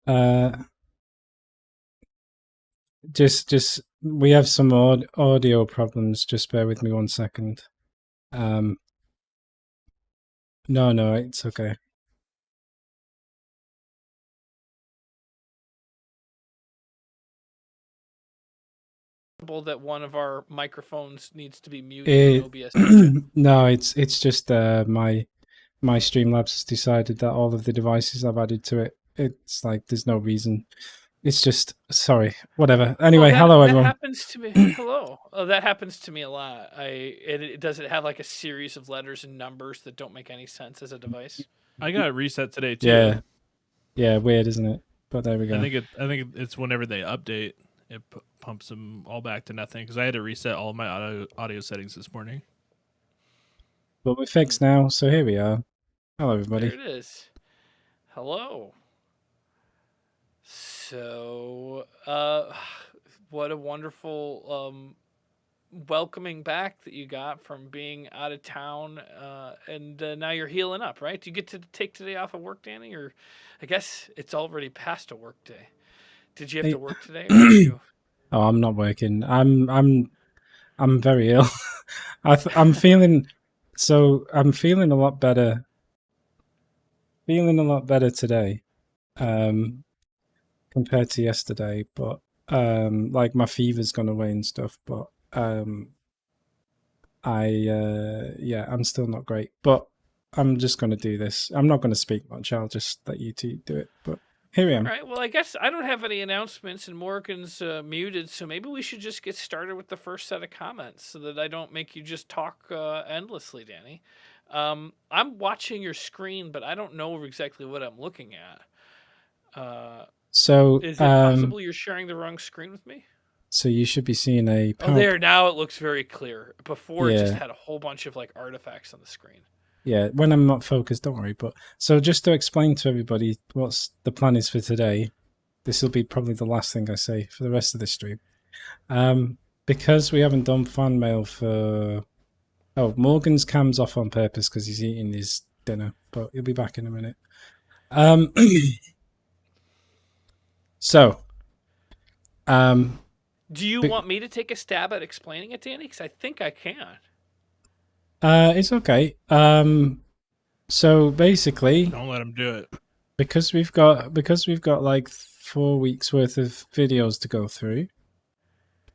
Uh, just we have some audio problems. Just bear with me 1 second. No, it's okay. That one of our microphones needs to be muted in OBS. No, it's just my Streamlabs has decided that all of the devices I've added to it, it's like there's no reason. It's just sorry, whatever. Anyway, hello that everyone. happens to me. Hello. That happens to me a lot. Does it have like a series of letters and numbers that don't make any sense as a device? I got it reset today too. Yeah, weird, isn't it? But there we go. I think it's whenever they update, it pumps them all back to nothing because I had to reset all of my audio settings this morning. But we're fixed now, so here we are. Hello, everybody. There it is. Hello. So, what a wonderful welcoming back that you got from being out of town, and now you're healing up, right? Do you get to take today off of work, Danny? Or I guess it's already past a work day. Did you have to work today? Or you... Oh, I'm not working. I'm very ill. I'm feeling a lot better. Feeling a lot better today, compared to yesterday. But like my fever's gone away and stuff. But I'm still not great. But I'm just gonna do this. I'm not gonna speak much. I'll just let you two do it. But here we are. All right. Well, I guess I don't have any announcements, and Morgan's muted, so maybe we should just get started with the first set of comments, so that I don't make you just talk endlessly, Danny. I'm watching your screen, but I don't know exactly what I'm looking at. So is it possible you're sharing the wrong screen with me? So you should be seeing a. Oh, there now it looks very clear. Before it just had a whole bunch of like artifacts on the screen. Yeah, when I'm not focused, don't worry. But so just to explain to everybody what's the plan is for today, this will be probably the last thing I say for the rest of the stream. Because we haven't done fan mail for. Oh, Morgan's cam's off on purpose because he's eating his dinner, but he'll be back in a minute. So, do you want me to take a stab at explaining it, Danny? Because I think I can. It's okay. So basically, don't let him do it because we've got like 4 weeks worth of videos to go through.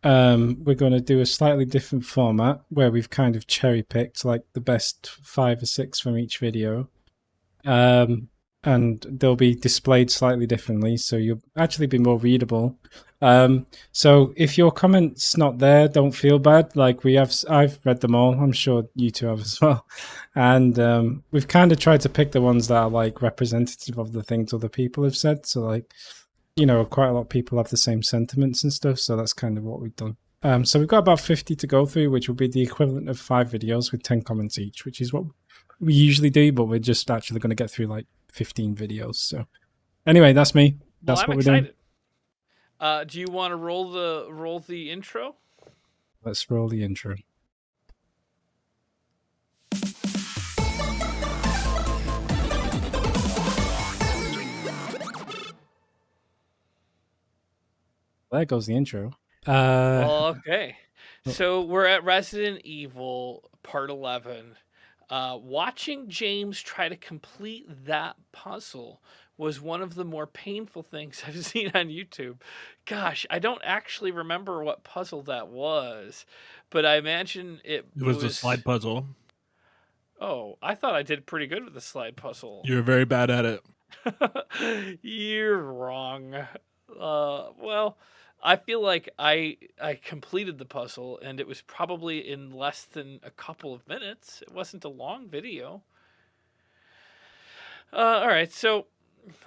We're going to do a slightly different format where we've kind of cherry picked like the best 5 or 6 from each video. And they'll be displayed slightly differently, so you'll actually be more readable. So if your comment's not there, don't feel bad. Like I've read them all. I'm sure you two have as well. And we've kind of tried to pick the ones that are like representative of the things other people have said. So like, you know, quite a lot of people have the same sentiments and stuff. So that's kind of what we've done. So we've got about 50 to go through, which will be the equivalent of 5 videos with 10 comments each, which is what we usually do, but we're just actually going to get through like 15 videos. So anyway, that's me. That's what we're doing. Do you want to roll the intro? Let's roll the intro. There goes the intro. Okay. So we're at Resident Evil Part 11. Watching James try to complete that puzzle was one of the more painful things I've seen on YouTube. Gosh, I don't actually remember what puzzle that was, but I imagine it was the slide puzzle. Oh, I thought I did pretty good with the slide puzzle. You're very bad at it. You're wrong. Well, I feel like I completed the puzzle, and it was probably in less than a couple of minutes. It wasn't a long video. All right, so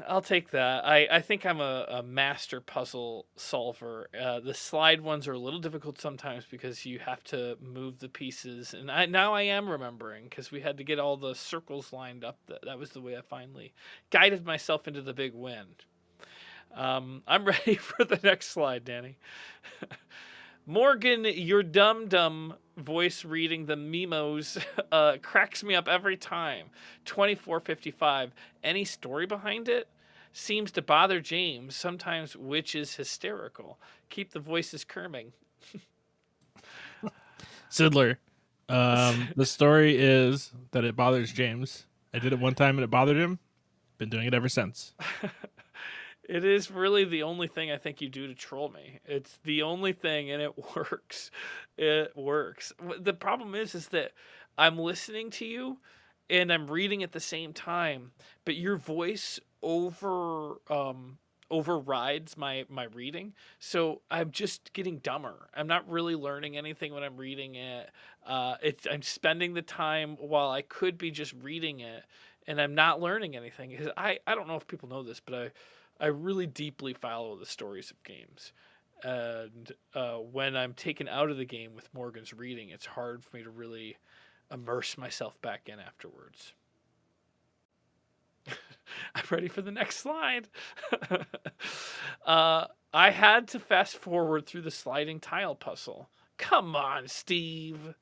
I'll take that. I think I'm a master puzzle solver. The slide ones are a little difficult sometimes because you have to move the pieces. And now I am remembering because we had to get all the circles lined up. That was the way I finally guided myself into the big win. I'm ready for the next slide, Danny. Morgan, your dumb voice reading the memos cracks me up every time. 2455. Any story behind it? seems to bother James, sometimes which is hysterical. Keep the voices kerming. Sidler. The story is that it bothers James. I did it one time and it bothered him. Been doing it ever since. It is really the only thing I think you do to troll me. It's the only thing, and it works. It works. The problem is that I'm listening to you, and I'm reading at the same time, but your voice overrides my reading, so I'm just getting dumber. I'm not really learning anything when I'm reading it. I'm spending the time while I could be just reading it, and I'm not learning anything. Because I don't know if people know this, but I really deeply follow the stories of games. And when I'm taken out of the game with Morgan's reading, it's hard for me to really immerse myself back in afterwards. I'm ready for the next slide. I had to fast forward through the sliding tile puzzle. Come on, Steve.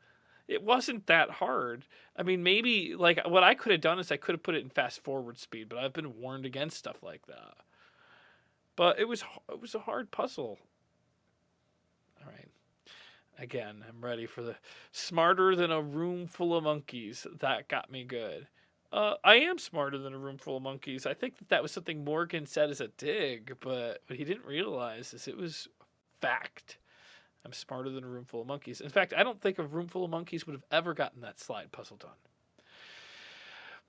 It wasn't that hard. I mean, maybe like what I could have done is I could have put it in fast forward speed, but I've been warned against stuff like that. But it was a hard puzzle. All right. Again, I'm ready for the smarter than a room full of monkeys. That got me good. I am smarter than a room full of monkeys. I think that was something Morgan said as a dig, but what he didn't realize is it was fact. I'm smarter than a room full of monkeys. In fact, I don't think a room full of monkeys would have ever gotten that slide puzzle done.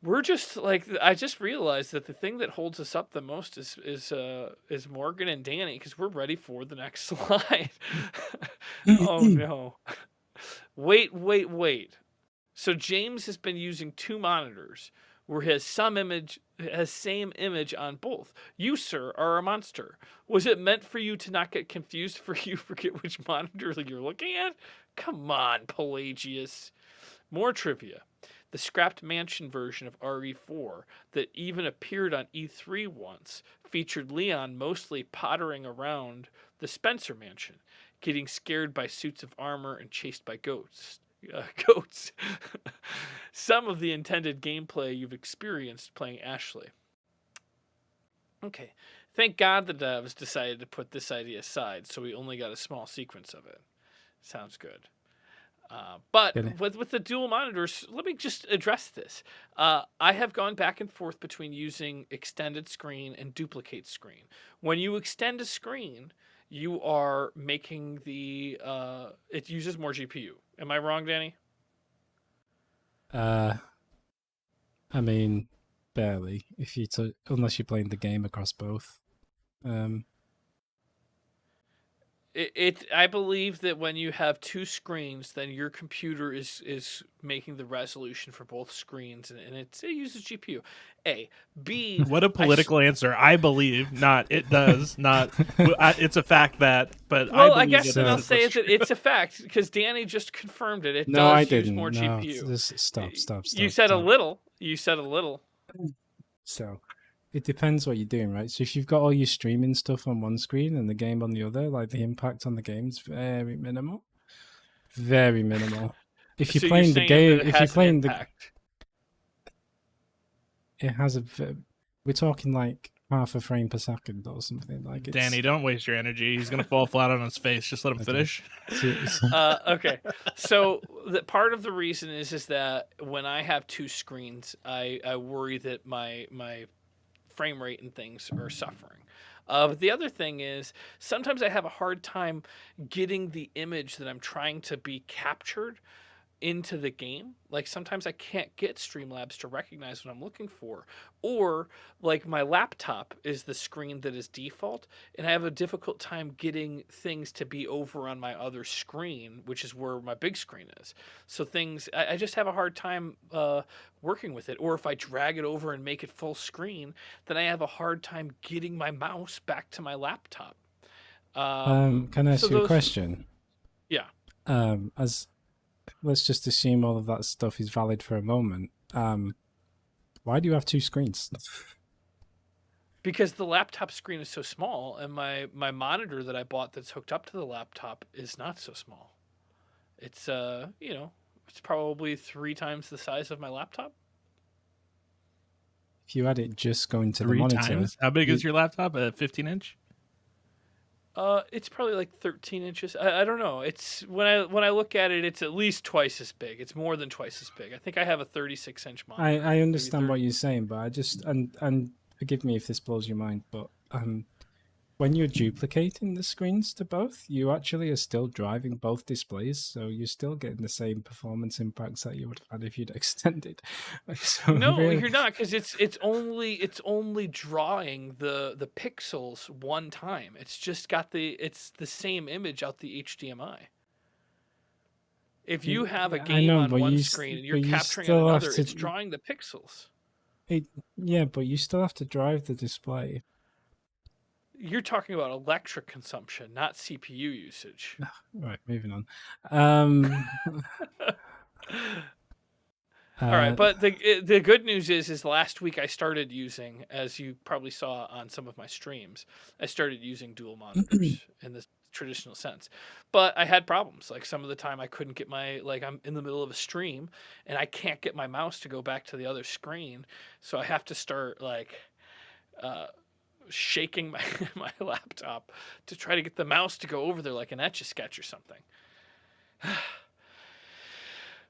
We're just like, I just realized that the thing that holds us up the most is Morgan and Danny, because we're ready for the next slide. Oh no. Wait. So James has been using two monitors where he has same image on both. You, sir, are a monster. Was it meant for you to not get confused, for you forget which monitor you're looking at? Come on, Pelagius. More trivia. The scrapped mansion version of RE4 that even appeared on E3 once featured Leon mostly pottering around the Spencer mansion, getting scared by suits of armor and chased by goats. Some of the intended gameplay you've experienced playing Ashley. Okay. Thank God the devs decided to put this idea aside, so we only got a small sequence of it. Sounds good. But with the dual monitors, let me just address this. I have gone back and forth between using extended screen and duplicate screen. When you extend a screen, you are making it uses more GPU. Am I wrong, Danny? I mean, barely. Unless you're playing the game across both. I believe that when you have two screens, then your computer is making the resolution for both screens, and it uses GPU. A. B. What a political answer. I believe not. It does not. It's a fact that, but well, I I guess that I'll say that it's a fact because Danny just confirmed it. No, I does use didn't. more No, GPU. just stop. You said a little. You said a little. So it depends what you're doing, right? So if you've got all your streaming stuff on one screen and the game on the other, like the impact on the game is very minimal. Very minimal. If you're So playing the game, if you're playing it has we're talking like half a frame per second or something. Like it's... Danny, don't waste your energy. He's gonna fall flat on his face. Just let him finish. Okay. So part of the reason is that when I have two screens, I worry that my frame rate and things are suffering. But the other thing is sometimes I have a hard time getting the image that I'm trying to be captured into the game. Like sometimes I can't get Streamlabs to recognize what I'm looking for, or like my laptop is the screen that is default, and I have a difficult time getting things to be over on my other screen, which is where my big screen is. So I just have a hard time working with it. Or if I drag it over and make it full screen, then I have a hard time getting my mouse back to my laptop. Can I ask you a question? Yeah. Let's just assume all of that stuff is valid for a moment. Why do you have two screens? Because the laptop screen is so small, and my monitor that I bought that's hooked up to the laptop is not so small. It's it's probably 3 times the size of my laptop. if you had it just going to the 3 monitor, times? How big is your laptop? A 15-inch? It's probably like 13 inches. I don't know. It's when I look at it, it's at least twice as big. It's more than twice as big. I think I have a 36-inch monitor. I maybe understand 30. what you're saying, but I just and forgive me if this blows your mind, but when you're duplicating the screens to both, you actually are still driving both displays, so you're still getting the same performance impacts that you would have had if you'd extended. So No, really, you're not, because it's only drawing the pixels one time. It's just got it's the same image out the HDMI. If you have a I game know, on but one you screen and you're but you capturing on still have another, to. it's drawing the pixels. Yeah, but you still have to drive the display. You're talking about electric consumption, not CPU usage. Right, moving on. Um, All right, but the good news is last week I started using, as you probably saw on some of my streams, I started using dual monitors in the traditional sense. But I had problems. Like some of the time I couldn't get I'm in the middle of a stream and I can't get my mouse to go back to the other screen, so I have to start shaking my laptop to try to get the mouse to go over there like an Etch-a-Sketch or something.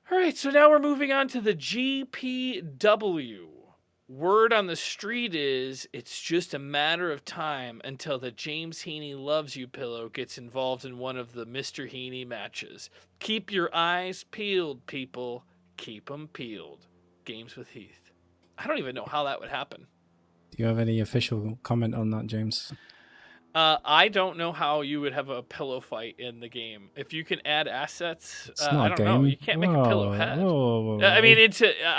All right, so now we're moving on to the GPW. Word on the street is it's just a matter of time until the James Heaney Loves You pillow gets involved in one of the Mr. Heaney matches. Keep your eyes peeled, people. Keep them peeled. Games with Heath. I don't even know how that would happen. do you have any official comment on that, James? I don't know how you would have a pillow fight in the game. If you can add assets, It's not I a don't game. know. You can't make a pillow head. I mean, I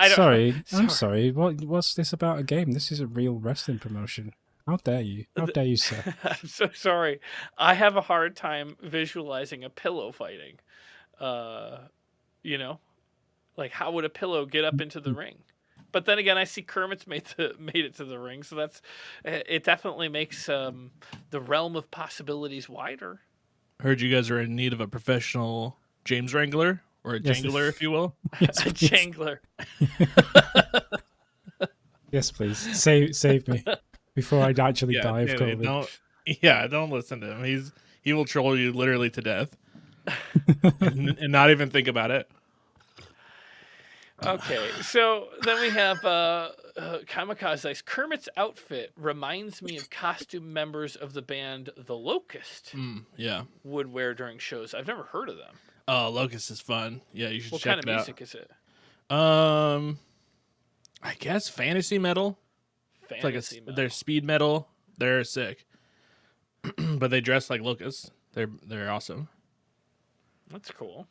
don't. Sorry, I'm sorry. What's this about a game? This is a real wrestling promotion. How dare you? How dare you, sir? I'm so sorry. I have a hard time visualizing a pillow fighting. You know, like how would a pillow get up into the ring? But then again, I see Kermit's made it to the ring, so it definitely makes the realm of possibilities wider. Heard you guys are in need of a professional James Wrangler, or a Yes. jangler, if you will. Yes, A please. jangler. Yes, please. Save me before I actually die of Danny, COVID. don't listen to him. He will troll you literally to death, and not even think about it. Okay, so then we have Kamikaze's Kermit's outfit reminds me of costume members of the band The Locust Yeah. would wear during shows. I've never heard of them. Oh, Locust is fun. Yeah, you should What check kind of it music is it? out. I guess fantasy metal. Fantasy metal. They're speed metal. They're sick, but they dress like locusts. They're awesome. That's cool.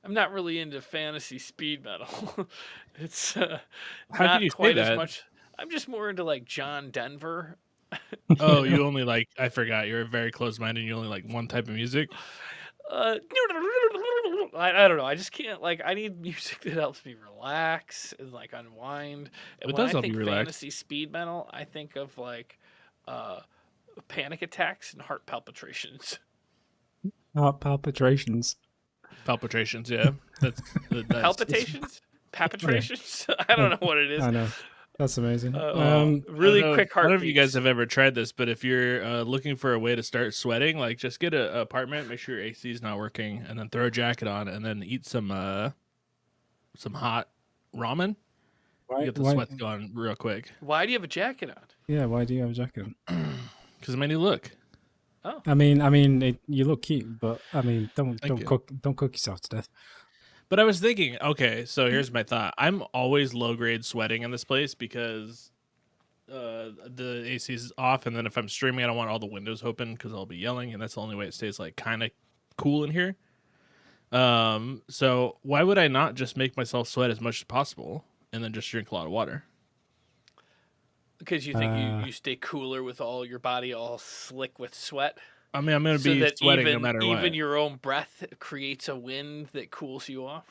I'm not really into fantasy speed metal. It's How not can you say quite as that? much. I'm just more into like John Denver. Oh, you only like, I forgot. You're very close-minded. You only like one type of music. I don't know. I just can't I need music that helps me relax and unwind. And It when does I help think you relax. fantasy speed metal, I think of panic attacks and heart palpitations. Heart palpitations. Palpitations, yeah. That's Palpitations? Palpitations? I don't know what it is. I know. That's amazing. Really quick heartbeats. I don't know if you guys have ever tried this, but if you're looking for a way to start sweating, just get an apartment, make sure your AC is not working, and then throw a jacket on, and then eat some hot ramen. You get the sweat going real quick. Why do you have a jacket on? Yeah, why do you have a jacket on? Because of my new look. Oh. I mean, you look cute, but don't you. cook yourself to death. But I was thinking, okay, so here's my thought. I'm always low grade sweating in this place because the AC is off, and then if I'm streaming, I don't want all the windows open because I'll be yelling, and that's the only way it stays kind of cool in here. So why would I not just make myself sweat as much as possible and then just drink a lot of water? Because you think you stay cooler with all your body all slick with sweat? I mean, I'm going to be sweating no matter what. Even your own breath creates a wind that cools you off?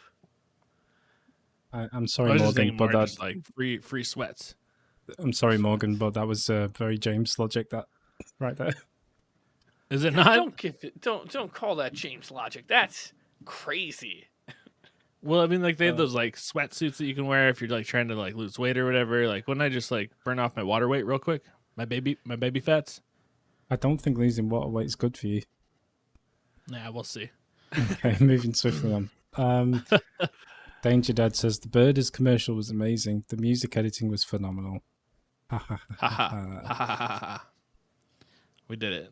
I'm sorry, Morgan, but that's free sweats. I'm sorry, Morgan, but that was very James logic. That right there. Is it not? Don't call that James logic. That's crazy. Well, I mean, like they have those like sweatsuits that you can wear if you're like trying to like lose weight or whatever. Like, wouldn't I just like burn off my water weight real quick? My baby fats. I don't think losing water weight is good for you. Nah, we'll see. Okay, moving swiftly on. Danger Dad says the Birders commercial was amazing. The music editing was phenomenal. Ha ha Ha ha ha ha. ha ha ha ha. We did it.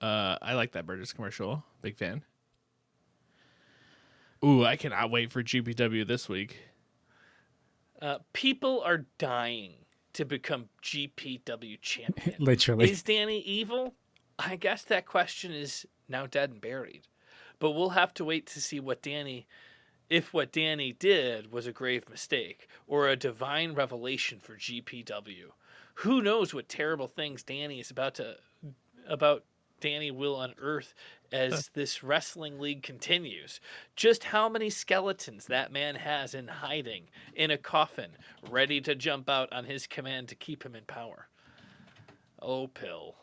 I like that Burgers commercial. Big fan. Ooh, I cannot wait for GPW this week. People are dying to become GPW champion. Literally. Is Danny evil? I guess that question is now dead and buried. But we'll have to wait to see if what Danny did was a grave mistake or a divine revelation for GPW. Who knows what terrible things Danny will unearth as this wrestling league continues. Just how many skeletons that man has in hiding in a coffin, ready to jump out on his command to keep him in power. Oh, Pill.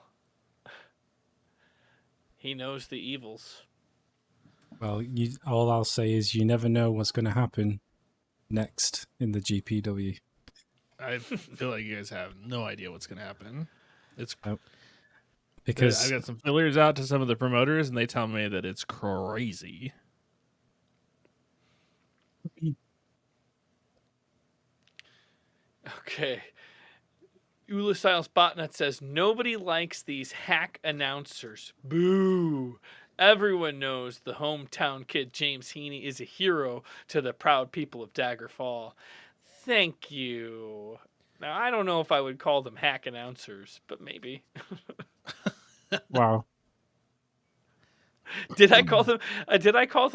He knows the evils. Well, all I'll say is you never know what's going to happen next in the GPW. I feel like you guys have no idea what's going to happen. It's Because I've got some fillers out to some of the promoters, and they tell me that it's crazy. Okay. Ula Styles Botnet says, nobody likes these hack announcers. Boo. Everyone knows the hometown kid James Heaney is a hero to the proud people of Dagger Fall. Thank you. Now, I don't know if I would call them hack announcers, but maybe. wow. Did I call them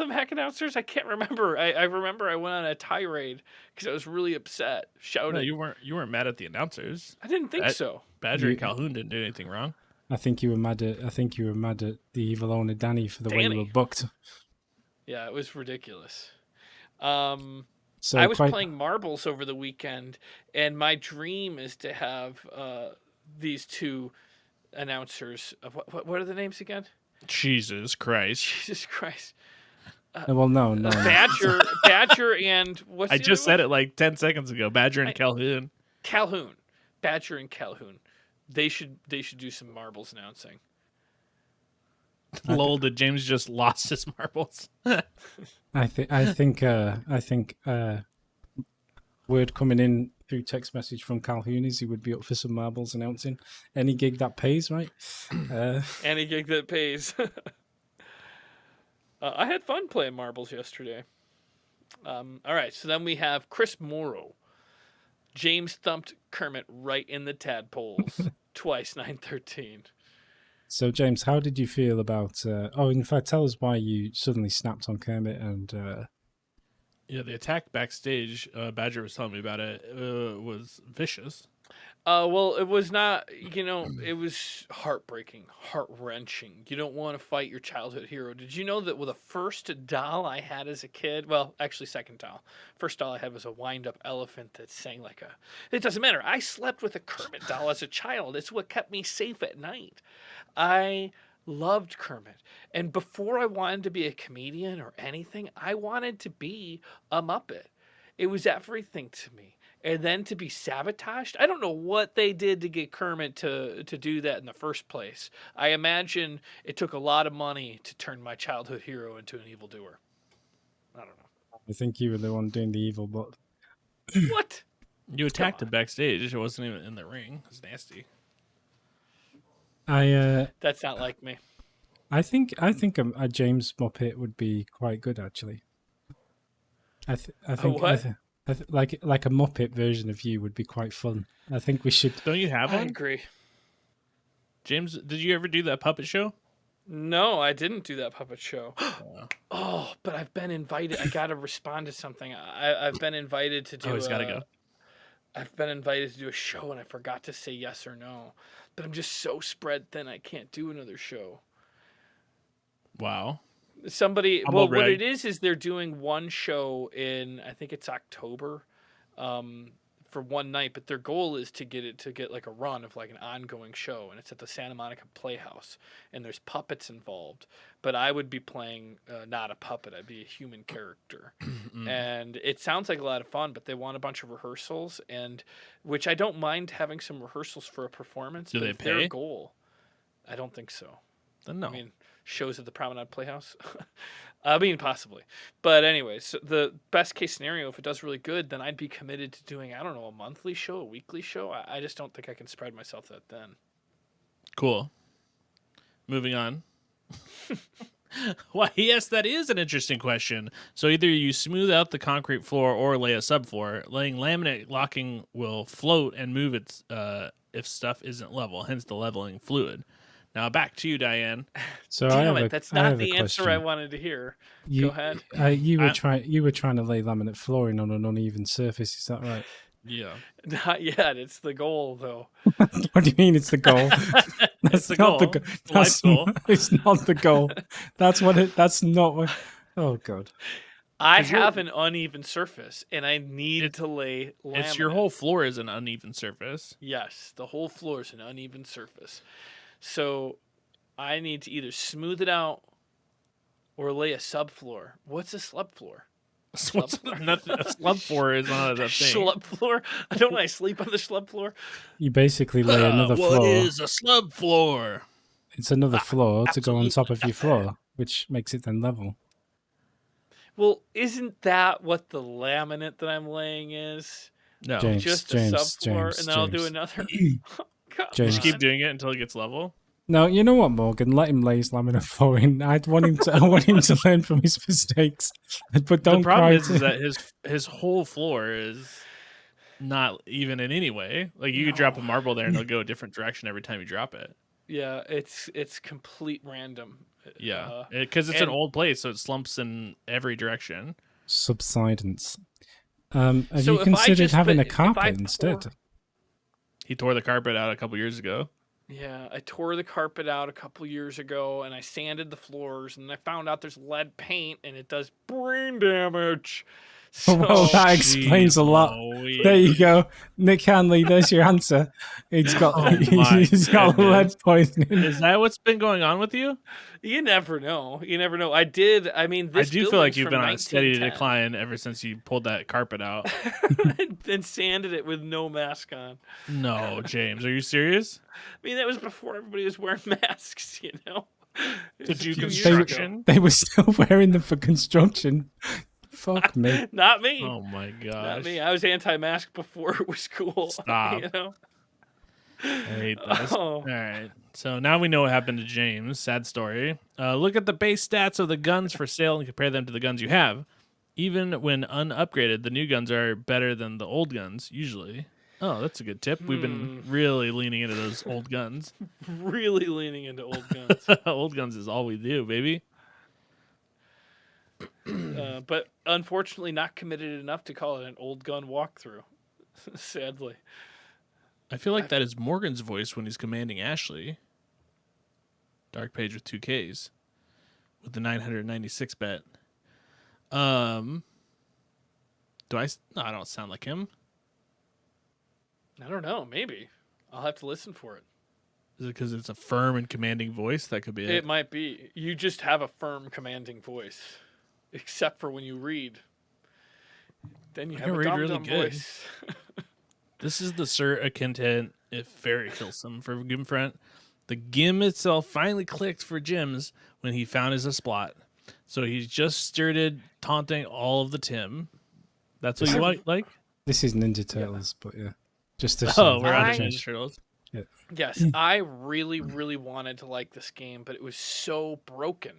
hack announcers? I can't remember. I remember I went on a tirade because I was really upset, shouting. No, you weren't mad at the announcers. I didn't think so. Badger and Calhoun didn't do anything wrong. I think you were mad at the evil owner Danny for the way you were booked. Yeah, it was ridiculous. So I was playing marbles over the weekend, and my dream is to have these two announcers. What are the names again? Jesus Christ! Jesus Christ! Well, no. Badger, and what's I the just other said it like 10 seconds ago. Badger and Calhoun. Badger and Calhoun. They should do some marbles announcing. Lol, did James just lost his marbles? I think word coming in through text message from Calhoun is he would be up for some marbles announcing any gig that pays, right? Any gig that pays. I had fun playing marbles yesterday. All right, so then we have Chris Morrow. James thumped Kermit right in the tadpoles twice, 913. So, James, how did you feel about... in fact, tell us why you suddenly snapped on Kermit and... Yeah, the attack backstage, Badger was telling me about it, was vicious. Well, it was not, it was heartbreaking, heart-wrenching. You don't want to fight your childhood hero. Did you know that with the first doll I had as a kid, well, actually second doll. First doll I had was a wind-up elephant that sang like a... It doesn't matter. I slept with a Kermit doll as a child. It's what kept me safe at night. I loved Kermit. And before I wanted to be a comedian or anything, I wanted to be a Muppet. It was everything to me. And then to be sabotaged, I don't know what they did to get Kermit to do that in the first place. I imagine it took a lot of money to turn my childhood hero into an evildoer. I don't know. I think you were the one doing the evil, but... What? You attacked him backstage. It wasn't even in the ring. It was nasty. That's not like me. I think a James Muppet would be quite good, actually. I think like a Muppet version of you would be quite fun. I think we should. Don't you have one? I agree. James, did you ever do that puppet show? No, I didn't do that puppet show. Oh, but I've been invited. I got to respond to something. I've been invited to do. Oh, he's got to go. I've been invited to do a show, and I forgot to say yes or no. But I'm just so spread thin, I can't do another show. Wow. What it is they're doing one show in, I think it's October, for one night, but their goal is to get like a run of like an ongoing show, and it's at the Santa Monica Playhouse, and there's puppets involved. But I would be playing not a puppet; I'd be a human character, and it sounds like a lot of fun. But they want a bunch of rehearsals, and which I don't mind having some rehearsals for a performance. Do but they if their pay? goal, I don't think so. Then no. I mean, shows at the Promenade Playhouse. I mean, possibly. But anyway, so the best case scenario, if it does really good, then I'd be committed to doing, I don't know, a monthly show, a weekly show. I just don't think I can spread myself that thin. Cool. Moving on. Well, yes, that is an interesting question. So either you smooth out the concrete floor or lay a subfloor. Laying laminate locking will float and move its if stuff isn't level, hence the leveling fluid. Now back to you, Diane. So Damn it, that's not the answer I question. wanted to hear. You, Go ahead. You were trying to lay laminate flooring on an uneven surface. Is that right? Yeah. Not yet. It's the goal, though. What do you mean? It's the goal. That's the not goal. the It's the That's life goal. It's not the goal. That's what it. That's not what. Oh God. I have an uneven surface, and I need to lay laminate. It's your whole floor is an uneven surface. Yes, the whole floor is an uneven surface. So I need to either smooth it out or lay a subfloor. What's a subfloor? Nothing. A slub floor is not a thing. Schlub floor? I don't know. I sleep on the schlub floor. You basically lay another What floor. is a slub floor? It's another floor to go on absolutely top of your floor, which makes it then level. Well, isn't that what the laminate that I'm laying is? No. James, Just James, a subfloor, James, and then I'll do James. another. Come James. Just keep on. doing it until it gets level. No, you know what, Morgan? Let him lay his laminate flooring. I want him to learn from his mistakes. But don't The problem cry. is that his whole floor is not even in any way. Like you could drop a marble there and it'll go a different direction every time you drop it. Yeah, it's complete random. Yeah, because it's an and- old place, so it slumps in every direction. Subsidence. Have So you if I considered just having put- a if I carpet instead? pour- He tore the carpet out a couple years ago. Yeah, I tore the carpet out a couple years ago, and I sanded the floors, and I found out there's lead paint, and it does brain damage. So, Well, that explains a lot. Louise. There you go, Nick Hanley. There's your answer. He's got Oh my he's got goodness. lead poisoning. Is that what's been going on with you? you never know. You never know. I mean, I this do feel like building's you've from been on a steady 1910. decline ever since you pulled that carpet out. and sanded it with no mask on. No, James, are you serious? I mean, that was before everybody was wearing masks, you know? It To was a do few years They, ago. construction? they were still wearing them for construction. Fuck me. Not me. Oh my Not gosh. me. I was anti-mask before it was cool. Stop. You know? I hate this. Oh. All right. So now we know what happened to James. Sad story. Look at the base stats of the guns for sale and compare them to the guns you have. Even when unupgraded, the new guns are better than the old guns, usually. Oh, that's a good tip. We've been really leaning into those old guns. Really leaning into old guns. Old guns is all we do, baby. But unfortunately not committed enough to call it an old gun walkthrough. Sadly. I feel like that is Morgan's voice when he's commanding Ashley. Dark page with 2 Ks. With the 996 bet. Do I? No, I don't sound like him. I don't know. Maybe. I'll have to listen for it. Is it because it's a firm and commanding voice? That could be it. It might be. You just have a firm, commanding voice. Except for when you read. Then you I have can a read dumb really dumb good. voice. This is the Sir content, if very wholesome for GameFront. The Gim itself finally clicked for Jims when he found his Splot. So he's just started taunting all of the Tim. That's what you like? This is Ninja Turtles, but yeah. Just to Oh, we're on the I- Ninja Turtles. Yes, I really, really wanted to like this game, but it was so broken.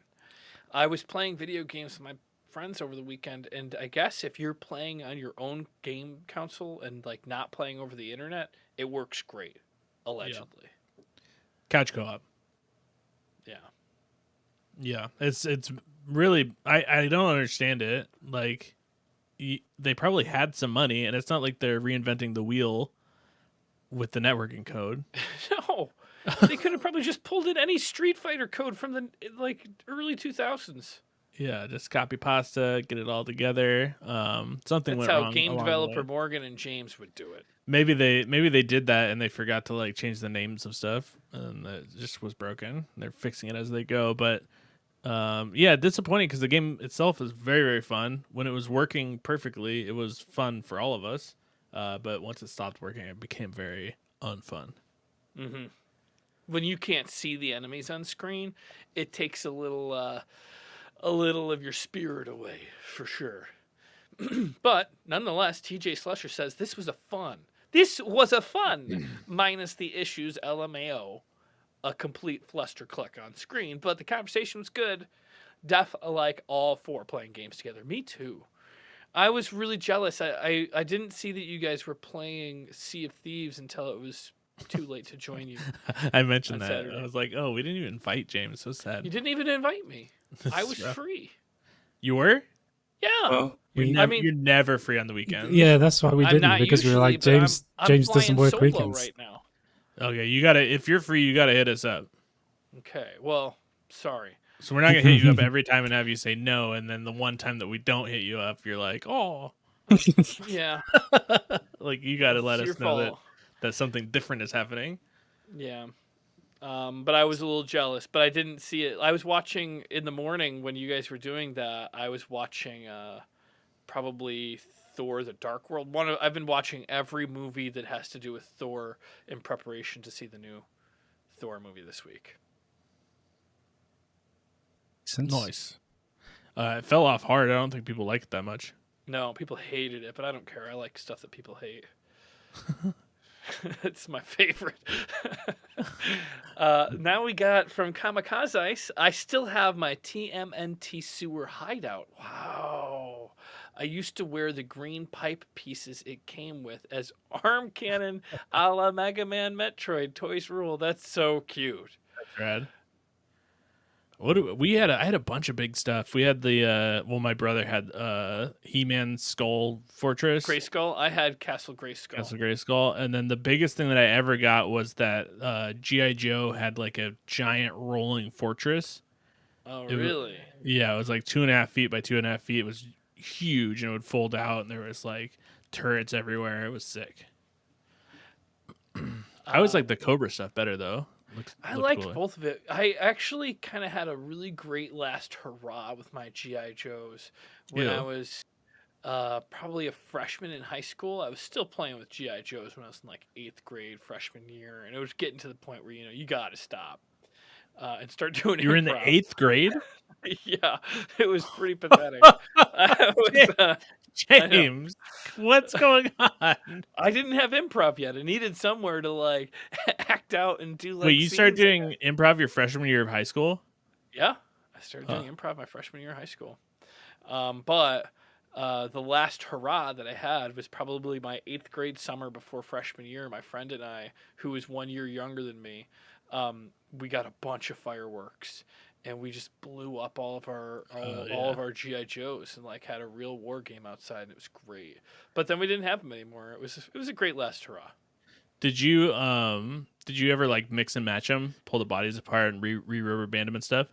I was playing video games with my friends over the weekend, and I guess if you're playing on your own game console and like not playing over the internet, it works great, allegedly. Couch co-op. Yeah. Yeah, it's really I don't understand it. Like they probably had some money, and it's not like they're reinventing the wheel with the networking code. No, they could have probably just pulled in any Street Fighter code from the like early 2000s. Yeah, just copy pasta, get it all together. Something That's went how wrong game along the developer way. Morgan and James would do it. Maybe they did that and they forgot to like change the names of stuff, and it just was broken. They're fixing it as they go, but yeah, disappointing because the game itself is very, very fun. When it was working perfectly, it was fun for all of us. But once it stopped working, it became very unfun. Mm-hmm. When you can't see the enemies on screen, it takes a little of your spirit away for sure. But nonetheless, TJ Slusher says this was a fun. This was a fun, minus the issues. LMAO, a complete fluster click on screen, but the conversation was good. Def like all four playing games together. Me too. I was really jealous. I didn't see that you guys were playing Sea of Thieves until it was too late to join you. I mentioned On that. Saturday. I was like, oh, we didn't even invite James. So sad. You didn't even invite me. I This was is rough. free. You were? Yeah. Well, You're never free on the weekends. yeah, that's why we I'm didn't, not because we were usually, like, but James I'm doesn't flying work solo weekends. right now. Okay, you gotta. If you're free, you gotta hit us up. Okay. Well, sorry. So we're not gonna hit you up every time and have you say no, and then the one time that we don't hit you up, you're like, oh, Yeah. like you gotta let It's your us know fault. that something different is happening. Yeah. But I was a little jealous, but I didn't see it. I was watching in the morning when you guys were doing that. I was watching probably Thor: The Dark World. I've been watching every movie that has to do with Thor in preparation to see the new Thor movie this week. Nice. It fell off hard. I don't think people like it that much. No, people hated it, but I don't care. I like stuff that people hate. It's my favorite. Now we got from Kamikaze Ice. I still have my TMNT sewer hideout. Wow. I used to wear the green pipe pieces it came with as arm cannon a la Mega Man Metroid. Toys rule. That's so cute. That's rad. We had? I had a bunch of big stuff. We had the my brother had He-Man Skull Fortress. Gray Skull. I had Castle Gray Skull. Castle Gray Skull, and then the biggest thing that I ever got was that GI Joe had like a giant rolling fortress. Oh, really? Yeah, it was like 2.5 feet by 2.5 feet. It was huge, and it would fold out, and there was like turrets everywhere. It was sick. I always like the Cobra stuff better though. I Looked liked cooler. both of it. I actually kind of had a really great last hurrah with my GI Joes when Yeah. I was probably a freshman in high school. I was still playing with GI Joes when I was in like 8th grade, freshman year, and it was getting to the point where you got to stop and start doing. You were in the improv. 8th grade, Yeah, it was pretty pathetic. I was, James. What's going on? I didn't have improv yet. I needed somewhere to like act out and do like. Wait, you started scenes. doing improv your freshman year of high school? Yeah, I started doing improv my freshman year of high school. But the last hurrah that I had was probably my 8th grade summer before freshman year. My friend and I, who was 1 year younger than me, we got a bunch of fireworks. And we just blew up all of our GI Joes and like had a real war game outside, and it was great. But then we didn't have them anymore. It was a great last hurrah. Did you ever like mix and match them, pull the bodies apart, and rubber band them and stuff?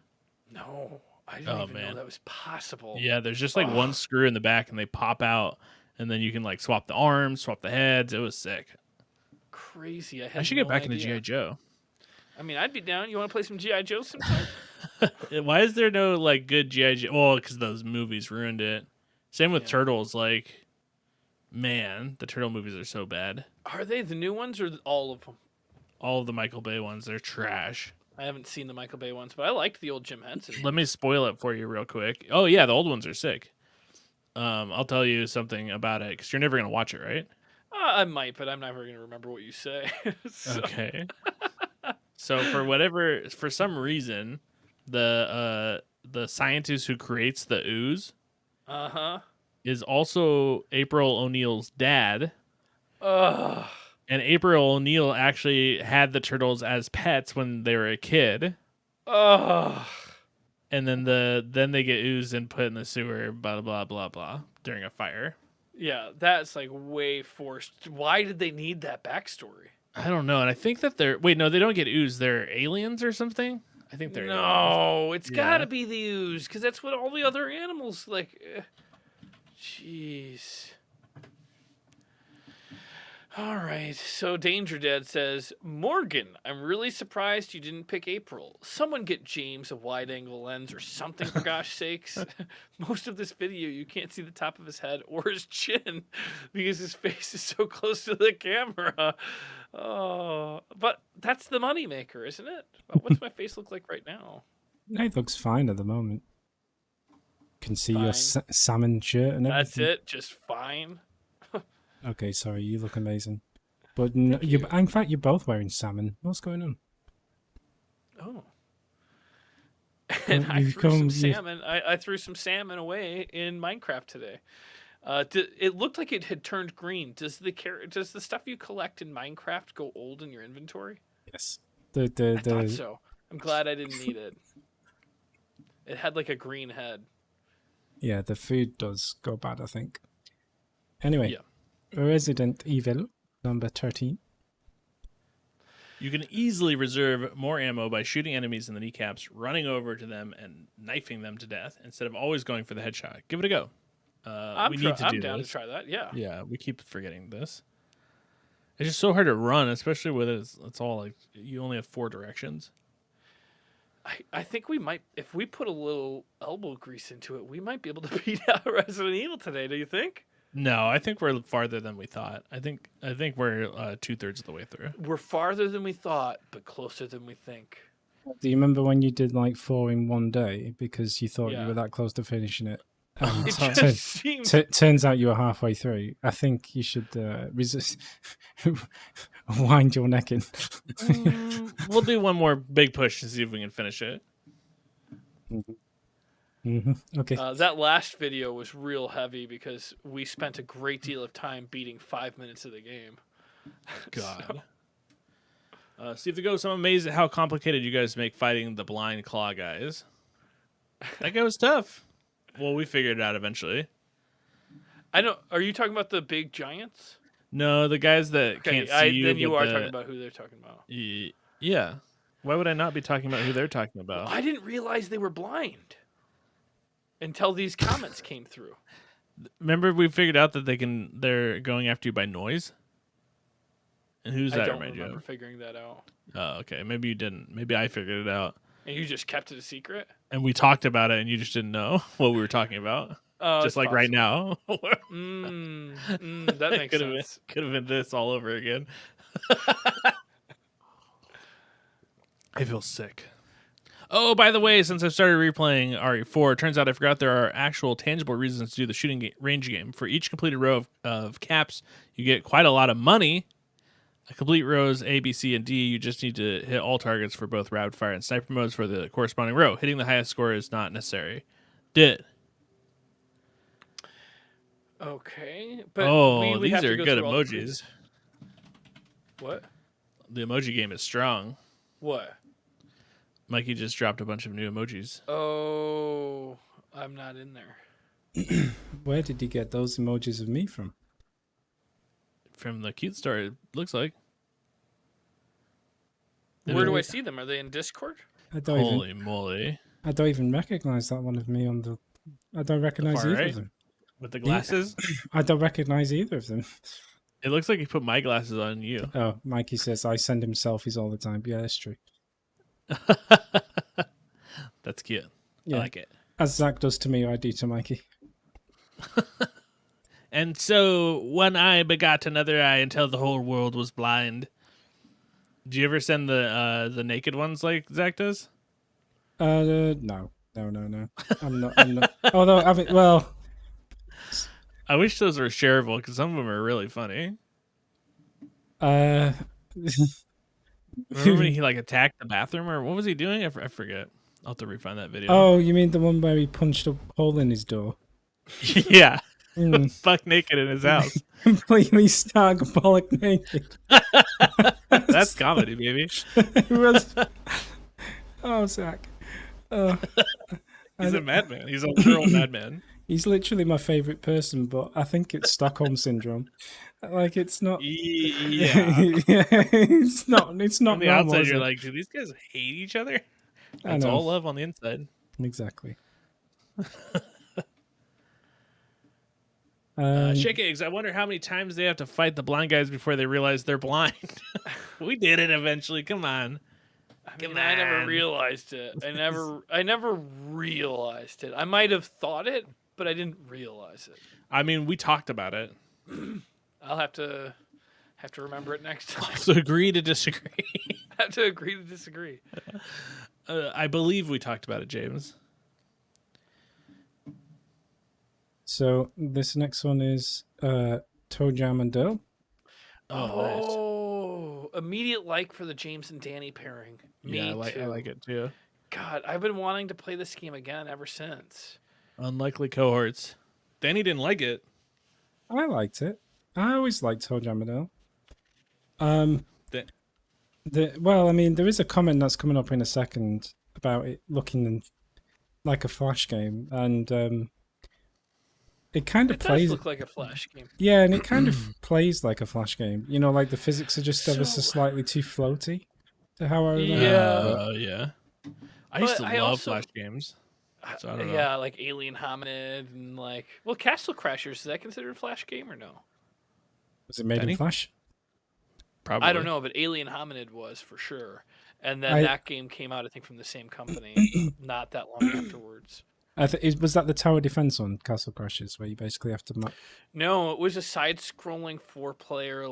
No, I didn't even know that was possible. Yeah, there's just like one screw in the back, and they pop out, and then you can like swap the arms, swap the heads. It was sick. Crazy. I should get back into GI Joe. I mean, I'd be down. You want to play some GI Joe sometime? Why is there no like good GI Joe? Well, because those movies ruined it. Same with Turtles. Like, man, the Turtle movies are so bad. Are they the new ones or all of them? All of the Michael Bay ones, they're trash. I haven't seen the Michael Bay ones, but I liked the old Jim Henson. Let me spoil it for you real quick. Oh yeah, the old ones are sick. I'll tell you something about it because you're never gonna watch it, right? I might, but I'm never going to remember what you say. So. Okay. So for some reason, the scientist who creates the ooze is also April O'Neil's dad. Ugh. And April O'Neil actually had the turtles as pets when they were a kid. Ugh. And then they get oozed and put in the sewer, blah blah blah blah, during a fire. Yeah, that's like way forced. Why did they need that backstory? I don't know, and I think that they don't get oozed. They're aliens or something. I think they're No, it's Yeah. got to be the ooze because that's what all the other animals like. Jeez. All right. So Danger Dad says, Morgan, I'm really surprised you didn't pick April. Someone get James a wide angle lens or something for gosh sakes. Most of this video, you can't see the top of his head or his chin because his face is so close to the camera. Oh, but that's the moneymaker, isn't it? What's my face look like right now? It looks fine at the moment. Can see your Fine. salmon shirt and everything. That's it. Just fine. Okay, sorry, you look amazing. But in fact, you're both wearing salmon. What's going on? Oh. And Well, I you've threw some come- you- salmon. I threw some salmon away in Minecraft today. It looked like it had turned green. Does the stuff you collect in Minecraft go old in your inventory? Yes. I thought so. I'm glad I didn't need it. It had like a green head. Yeah, the food does go bad, I think. Anyway, Yeah. Resident Evil number 13. You can easily reserve more ammo by shooting enemies in the kneecaps, running over to them, and knifing them to death instead of always going for the headshot. Give it a go. I'm down to try that. Yeah. Yeah, we keep forgetting this. It's just so hard to run, especially with it's all like you only have 4 directions. I think we might, if we put a little elbow grease into it, we might be able to beat out Resident Evil today. Do you think? No, I think we're farther than we thought. I think we're 2/3 of the way through. We're farther than we thought, but closer than we think. Do you remember when you did like 4 in one day because you thought Yeah. you were that close to finishing it? And It just seems. turns out you were halfway through. I think you should resist, wind your neck in. We'll do one more big push to see if we can finish it. Okay. That last video was real heavy because we spent a great deal of time beating 5 minutes of the game. God. Steve the Ghost, I'm amazed at how complicated you guys make fighting the blind claw guys. That guy was tough. Well, we figured it out eventually. I know. Are you talking about the big giants? No, the guys that can't see you. Then you but are the- talking about who they're talking about. Yeah. Why would I not be talking about who they're talking about? I didn't realize they were blind until these comments came through. Remember, we figured out that they're going after you by noise. And who's I that don't remind you remember of? figuring that out. Oh, okay. Maybe you didn't. Maybe I figured it out. And you just kept it a secret? And we talked about it, and you just didn't know what we were talking about. Oh, Just like right now. That makes sense. Could have been this all over again. I feel sick. Oh, by the way, since I started replaying RE4, it turns out I forgot there are actual tangible reasons to do the shooting range game. For each completed row of caps, you get quite a lot of money. A complete rows A, B, C, and D, you just need to hit all targets for both rapid fire and sniper modes for the corresponding row. Hitting the highest score is not necessary. Did. Okay. But Oh, we these have to are go good through all the emojis. clues. What? The emoji game is strong. What? Mikey just dropped a bunch of new emojis. Oh, I'm not in there. Where did you get those emojis of me from? From the cute star, it looks like. Where do I see them? Are they in Discord? I don't Holy moly. I don't even recognize that one of me on the. I don't recognize Far either right? of them. With the glasses? I don't recognize either of them. It looks like he put my glasses on you. Oh, Mikey says I send him selfies all the time. Yeah, that's true. That's cute. Yeah. I like it. As Zach does to me, I do to Mikey. And so one eye begot another eye until the whole world was blind. Do you ever send the naked ones like Zach does? No. I'm not. Although, well, I wish those were shareable because some of them are really funny. uh, Remember when he like attacked the bathroom or what was he doing? I forget. I'll have to refind that video. oh, you mean the one where he punched a hole in his door? Yeah. Mm. Fuck naked in his house. Completely stark bollock naked. That's comedy, baby. It was. Oh, Zach. He's a madman. He's a literal madman. He's literally my favorite person, but I think it's Stockholm syndrome. Like it's not. Yeah. Yeah, it's not. It's not. On the normal, outside, is you're it? like, do these guys hate each other? I It's know. all love on the inside. Exactly. Shake eggs. I wonder how many times they have to fight the blind guys before they realize they're blind. We did it eventually. Come on. I never realized it. I never realized it. I might have thought it, but I didn't realize it. I mean, we talked about it. I'll have to remember it next time. So agree to disagree. I have to agree to disagree. I believe we talked about it, James. So this next one is Toe Jam and Dill. Oh, immediate like for the James and Danny pairing. Me too. I like it too. God, I've been wanting to play this game again ever since. Unlikely cohorts. Danny didn't like it. I liked it. I always liked Toe Jam and Dill. Well, I mean, there is a comment that's coming up in a second about it looking like a Flash game, and it kind of It plays. does look like a Flash game. Yeah, and it kind of plays like a Flash game. You know, like the physics are just ever so So- slightly too floaty to how I remember. Yeah. Yeah. I used But to I love also- Flash games. So I don't know. Yeah, like Alien Hominid and Castle Crashers. Is that considered a Flash game or no? Was it made Danny? in Flash? Probably. I don't know, but Alien Hominid was for sure. And then I- that game came out, I think, from the same company not that long afterwards. Was that the tower defense one, Castle Crashers, where you basically have to? No, it was a side-scrolling 4-player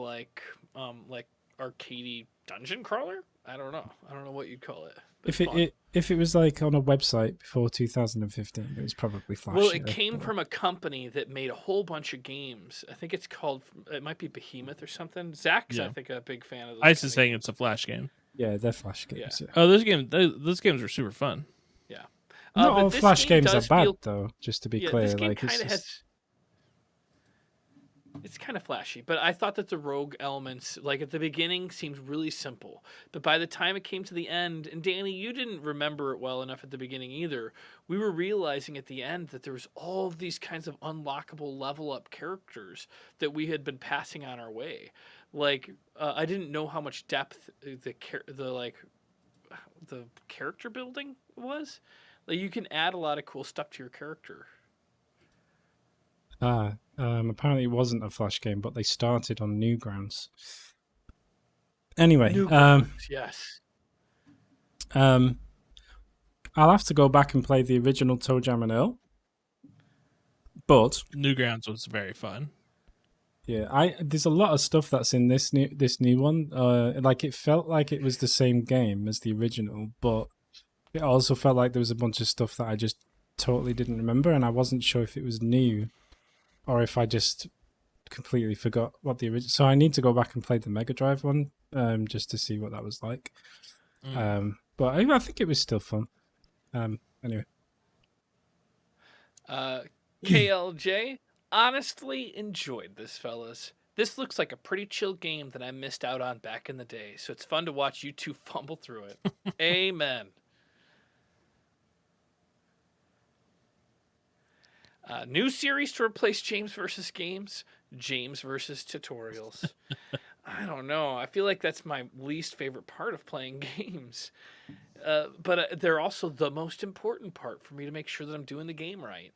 arcadey dungeon crawler. I don't know what you'd call it. But If it was like on a website before 2015, it was probably Flash. Well, it came from a company that made a whole bunch of games. I think it might be Behemoth or something. Zach's, I think, a big fan of those. I was just saying it's a Flash game. Yeah, they're Flash games. Yeah. Oh, those games were super fun. Yeah. Not but all this Flash game games are does bad, feel- though. Just to be Yeah, clear, this game like kind it's of just... it's kind of flashy, but I thought that the rogue elements, like at the beginning, seemed really simple. But by the time it came to the end, and Danny, you didn't remember it well enough at the beginning either, we were realizing at the end that there was all of these kinds of unlockable level up characters that we had been passing on our way. Like, I didn't know how much depth the character building was. Like, you can add a lot of cool stuff to your character. Apparently it wasn't a Flash game, but they started on Newgrounds. Anyway, Yes. I'll have to go back and play the original Toe Jam and Earl. But Newgrounds was very fun. yeah, there's a lot of stuff that's in this new one. Like it felt like it was the same game as the original, but it also felt like there was a bunch of stuff that I just totally didn't remember, and I wasn't sure if it was new or if I just completely forgot what the original. So I need to go back and play the Mega Drive one, just to see what that was like. But I think it was still fun. Anyway. KLJ, honestly enjoyed this, fellas. This looks like a pretty chill game that I missed out on back in the day, so it's fun to watch you two fumble through it. Amen. New series to replace James versus Games, James versus Tutorials. I don't know. I feel like that's my least favorite part of playing games. But they're also the most important part for me to make sure that I'm doing the game right.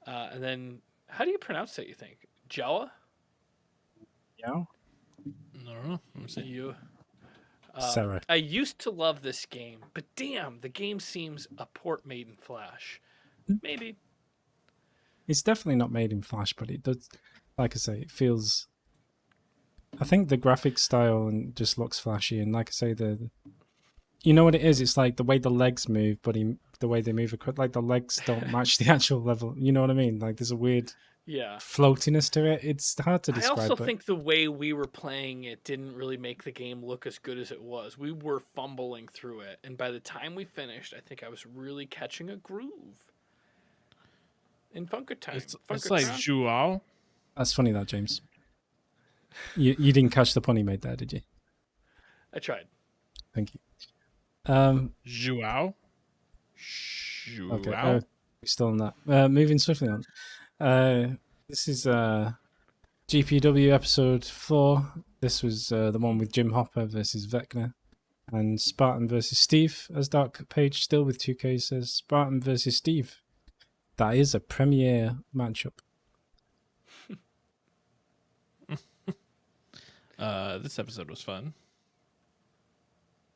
And then, how do you pronounce that, you think? Jawa? Yeah. I don't know. Let me see. You. Sarah. I used to love this game, but damn, the game seems a port made in Flash. Maybe. It's definitely not made in Flash, but it does, like I say, it feels... I think the graphic style and just looks flashy, and like I say, you know what it is? It's like the way the legs move, but the way they move, like the legs don't match the actual level. You know what I mean? Like there's a weird floatiness to it. It's hard to describe. I also think the way we were playing it didn't really make the game look as good as it was. We were fumbling through it, and by the time we finished, I think I was really catching a groove. In Funker time. It's like Joao. That's funny, that, James. You didn't catch the pun he made there, did you? I tried. Thank you. Joao. Okay, still on that. Moving swiftly on. This is GPW episode 4. This was the one with Jim Hopper versus Vecna. And Spartan versus Steve, as Dark Page still with 2K says, Spartan versus Steve. That is a premiere matchup. This episode was fun.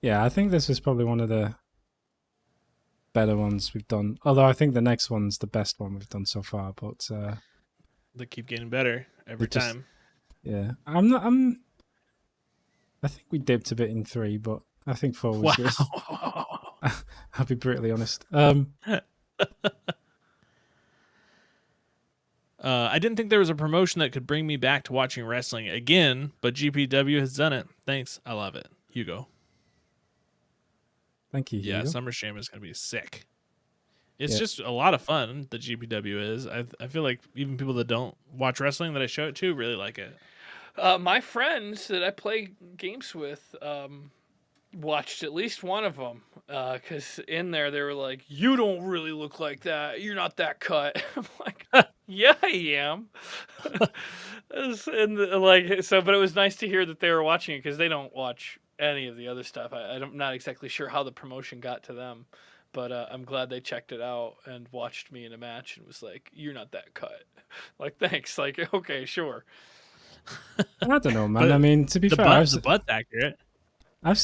Yeah, I think this was probably one of the better ones we've done. Although I think the next one's the best one we've done so far. But They keep getting better every time. Yeah, I think we dipped a bit in 3, but I think 4 was good. I'll be brutally honest. I didn't think there was a promotion that could bring me back to watching wrestling again, but GPW has done it. Thanks. I love it. Hugo. Thank you, Yeah, Hugo. Summer Sham is going to be sick. It's Yeah. just a lot of fun, the GPW is. I feel like even people that don't watch wrestling that I show it to really like it. My friends that I play games with watched at least one of them because in there they were like, "You don't really look like that. You're not that cut." I'm like, "Yeah, I am." But it was nice to hear that they were watching it because they don't watch any of the other stuff. I'm not exactly sure how the promotion got to them, but I'm glad they checked it out and watched me in a match and was like, "You're not that cut." Like, thanks. Like, okay, sure. I don't know, man. But I mean, to be fair, the butt's accurate. I've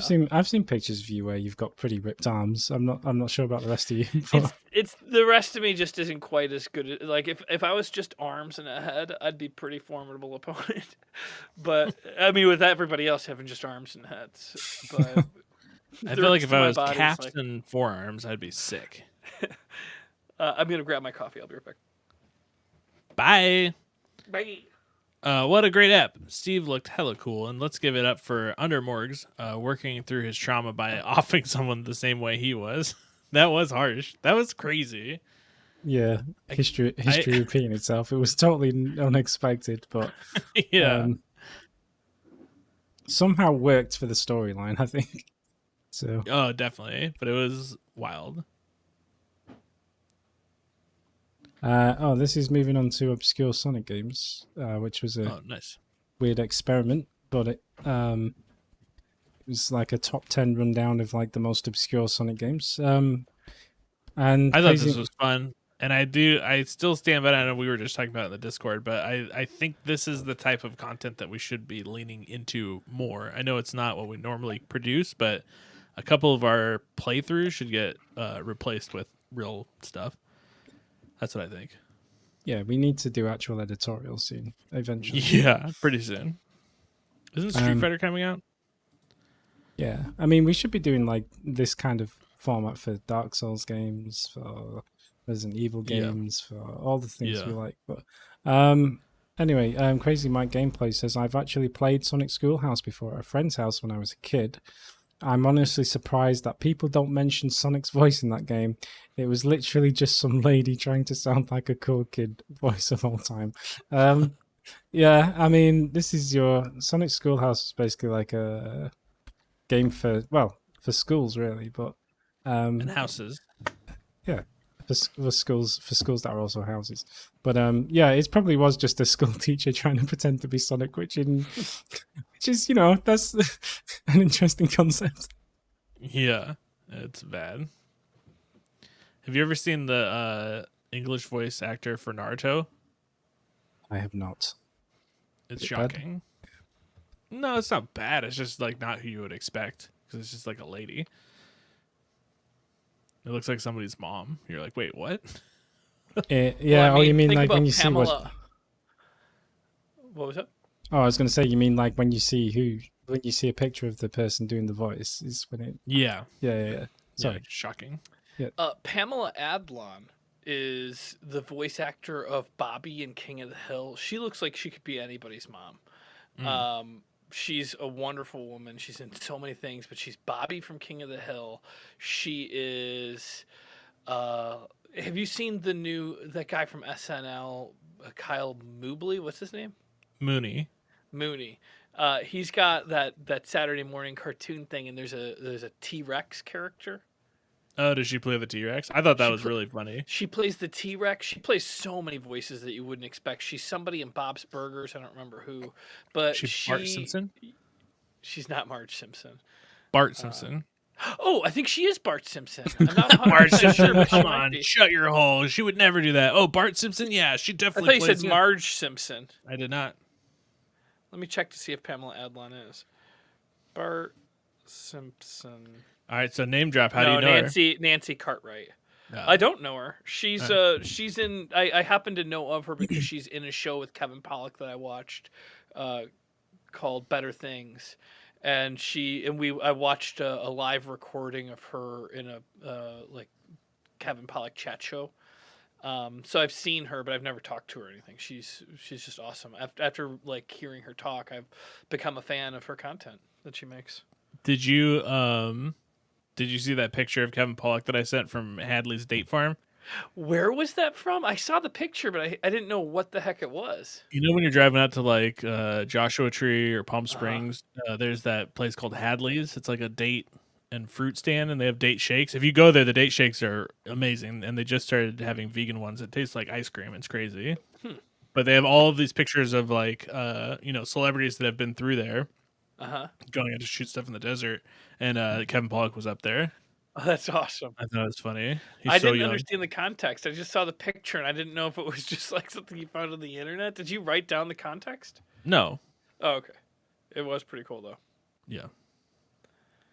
seen pictures of you where you've got pretty ripped arms. I'm not sure about the rest of you. But It's the rest of me just isn't quite as good. Like if I was just arms and a head, I'd be pretty formidable opponent. But I mean, with everybody else having just arms and heads, but I feel like if I was calves and forearms, I'd be sick. I'm gonna grab my coffee. I'll be right back. Bye. Bye. What a great ep. Steve looked hella cool, and let's give it up for Undermorgs working through his trauma by offing someone the same way he was. That was harsh. That was crazy. yeah, history repeating itself. It was totally unexpected, but Yeah. Somehow worked for the storyline, I think. So Oh, definitely. But it was wild. This is moving on to obscure Sonic games, which was a Nice. weird experiment, but it was like a top 10 rundown of like the most obscure Sonic games. And I thought this was fun. And I still stand by it. I know we were just talking about it in the Discord, but I think this is the type of content that we should be leaning into more. I know it's not what we normally produce, but a couple of our playthroughs should get replaced with real stuff. That's what I think. Yeah, we need to do actual editorial soon, eventually. Yeah, pretty soon. Isn't Street Fighter coming out? Yeah, I mean, we should be doing like this kind of format for Dark Souls games, for Resident Evil games, for all the things we like. But anyway, Crazy Mike Gameplay says, I've actually played Sonic Schoolhouse before at a friend's house when I was a kid. I'm honestly surprised that people don't mention Sonic's voice in that game. It was literally just some lady trying to sound like a cool kid voice of all time. Yeah, I mean, this is your Sonic Schoolhouse is basically like a game for schools really, but And houses. Yeah, for schools that are also houses. But yeah, it probably was just a school teacher trying to pretend to be Sonic, which is that's an interesting concept. Yeah, it's bad. Have you ever seen the English voice actor for Naruto? I have not. It's shocking. Bad? No, it's not bad. It's just like not who you would expect because it's just like a lady. It looks like somebody's mom. You're like, wait, what? Yeah. Well, you mean like when you Pamela... see what was that? Oh, I was going to say, you mean like when you see a picture of the person doing the voice is when it. Yeah. Sorry. Yeah, shocking. Yeah. Pamela Adlon is the voice actor of Bobby in King of the Hill. She looks like she could be anybody's mom. She's a wonderful woman. She's in so many things, but she's Bobby from King of the Hill. She is. Have you seen that guy from SNL, Kyle Moobley? What's his name? Mooney. He's got that Saturday morning cartoon thing, and there's a T-Rex character. Oh, does she play the T-Rex? I thought that She was pl- really funny. She plays the T-Rex. She plays so many voices that you wouldn't expect. She's somebody in Bob's Burgers. I don't remember who, but She Bart Simpson. she's not Marge Simpson. Bart Simpson. Oh, I think she is Bart Simpson. I'm not 100% Bart sure, Simpson, but she come might on, be. shut your hole. She would never do that. Oh, Bart Simpson, yeah, she I definitely thought you plays said it. Marge Simpson. I did not. Let me check to see if Pamela Adlon is. Bart Simpson. All right, so name drop. How do No, you know Nancy Cartwright. her? I don't know her. She's Alright. she's in. I happen to know of her because she's in a show with Kevin Pollak that I watched, called Better Things, and I watched a live recording of her in a like Kevin Pollak chat show. So I've seen her, but I've never talked to her or anything. She's just awesome. After like hearing her talk, I've become a fan of her content that she makes. Did you see that picture of Kevin Pollak that I sent from Hadley's date farm? Where was that from? I saw the picture, but I didn't know what the heck it was. You know when you're driving out to like Joshua Tree or Palm Springs, there's that place called Hadley's. It's like a date and fruit stand, and they have date shakes. If you go there, the date shakes are amazing, and they just started having vegan ones. It tastes like ice cream. It's crazy. But they have all of these pictures of like celebrities that have been through there, going in to shoot stuff in the desert, and Kevin Pollak was up there. Oh, that's awesome. I thought it was funny. He's I so didn't young. understand the context. I just saw the picture, and I didn't know if it was just like something you found on the internet. Did you write down the context? No, Oh, okay. It was pretty cool, though. yeah.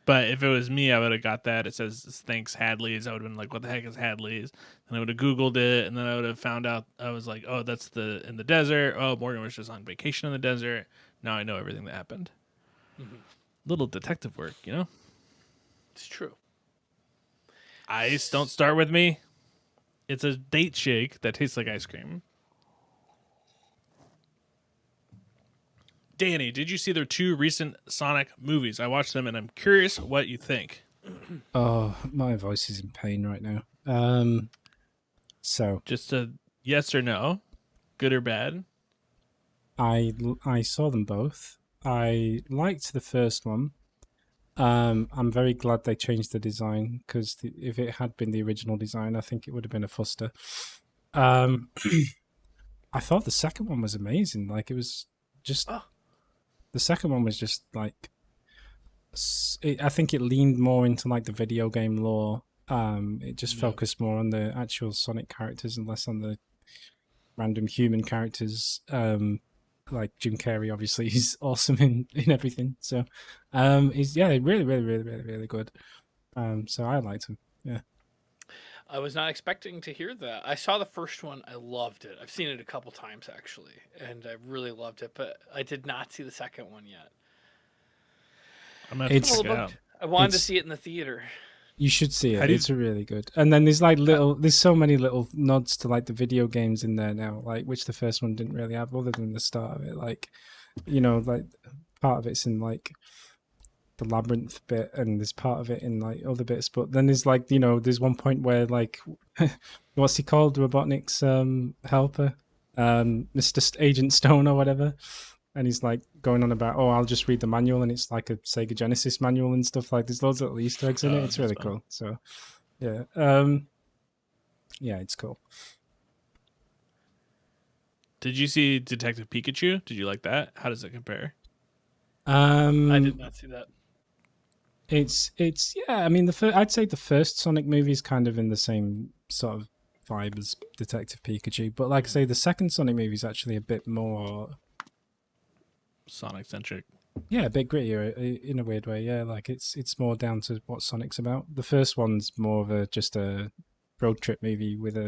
But if it was me, I would have got that. It says thanks Hadley's. I would have been like, what the heck is Hadley's? And I would have Googled it, and then I would have found out. I was like, oh, that's in the desert. Oh, Morgan was just on vacation in the desert. Now I know everything that happened. Little detective work, you know? It's true. Ice, don't start with me. It's a date shake that tastes like ice cream. Danny, did you see their 2 recent Sonic movies? I watched them, and I'm curious what you think. Oh, my voice is in pain right now. So Just a yes or no, good or bad. I saw them both. I liked the first one. I'm very glad they changed the design because if it had been the original design, I think it would have been a fuster. I thought the second one was amazing. Like it was just the second one was just like I think it leaned more into like the video game lore. It just focused more on the actual Sonic characters and less on the random human characters. Like Jim Carrey, obviously, he's awesome in everything. So, he's really good. So I liked him. Yeah. I was not expecting to hear that. I saw the first one. I loved it. I've seen it a couple times actually, and I really loved it. But I did not see the second one yet. I'm gonna have to It's- check it out. I wanted to It's- see it in the theater. You should see How it. do you- It's really good. And then there's like there's so many little nods to like the video games in there now, like which the first one didn't really have, other than the start of it. Like, like part of it's in like the labyrinth bit, and there's part of it in like other bits. But then there's like there's one point where like, what's he called, Robotnik's helper, Agent Stone or whatever. And he's like going on about, oh, I'll just read the manual, and it's like a Sega Genesis manual and stuff. Like there's loads of little Easter eggs in it. It's really cool. So, yeah, yeah, it's cool. Did you see Detective Pikachu? Did you like that? How does it compare? I did not see that. It's yeah. I mean, I'd say the first Sonic movie is kind of in the same sort of vibe as Detective Pikachu, but like I say, the second Sonic movie is actually a bit more Sonic centric. Yeah, a bit grittier in a weird way. Yeah, like it's more down to what Sonic's about. The first one's more of just a road trip movie with a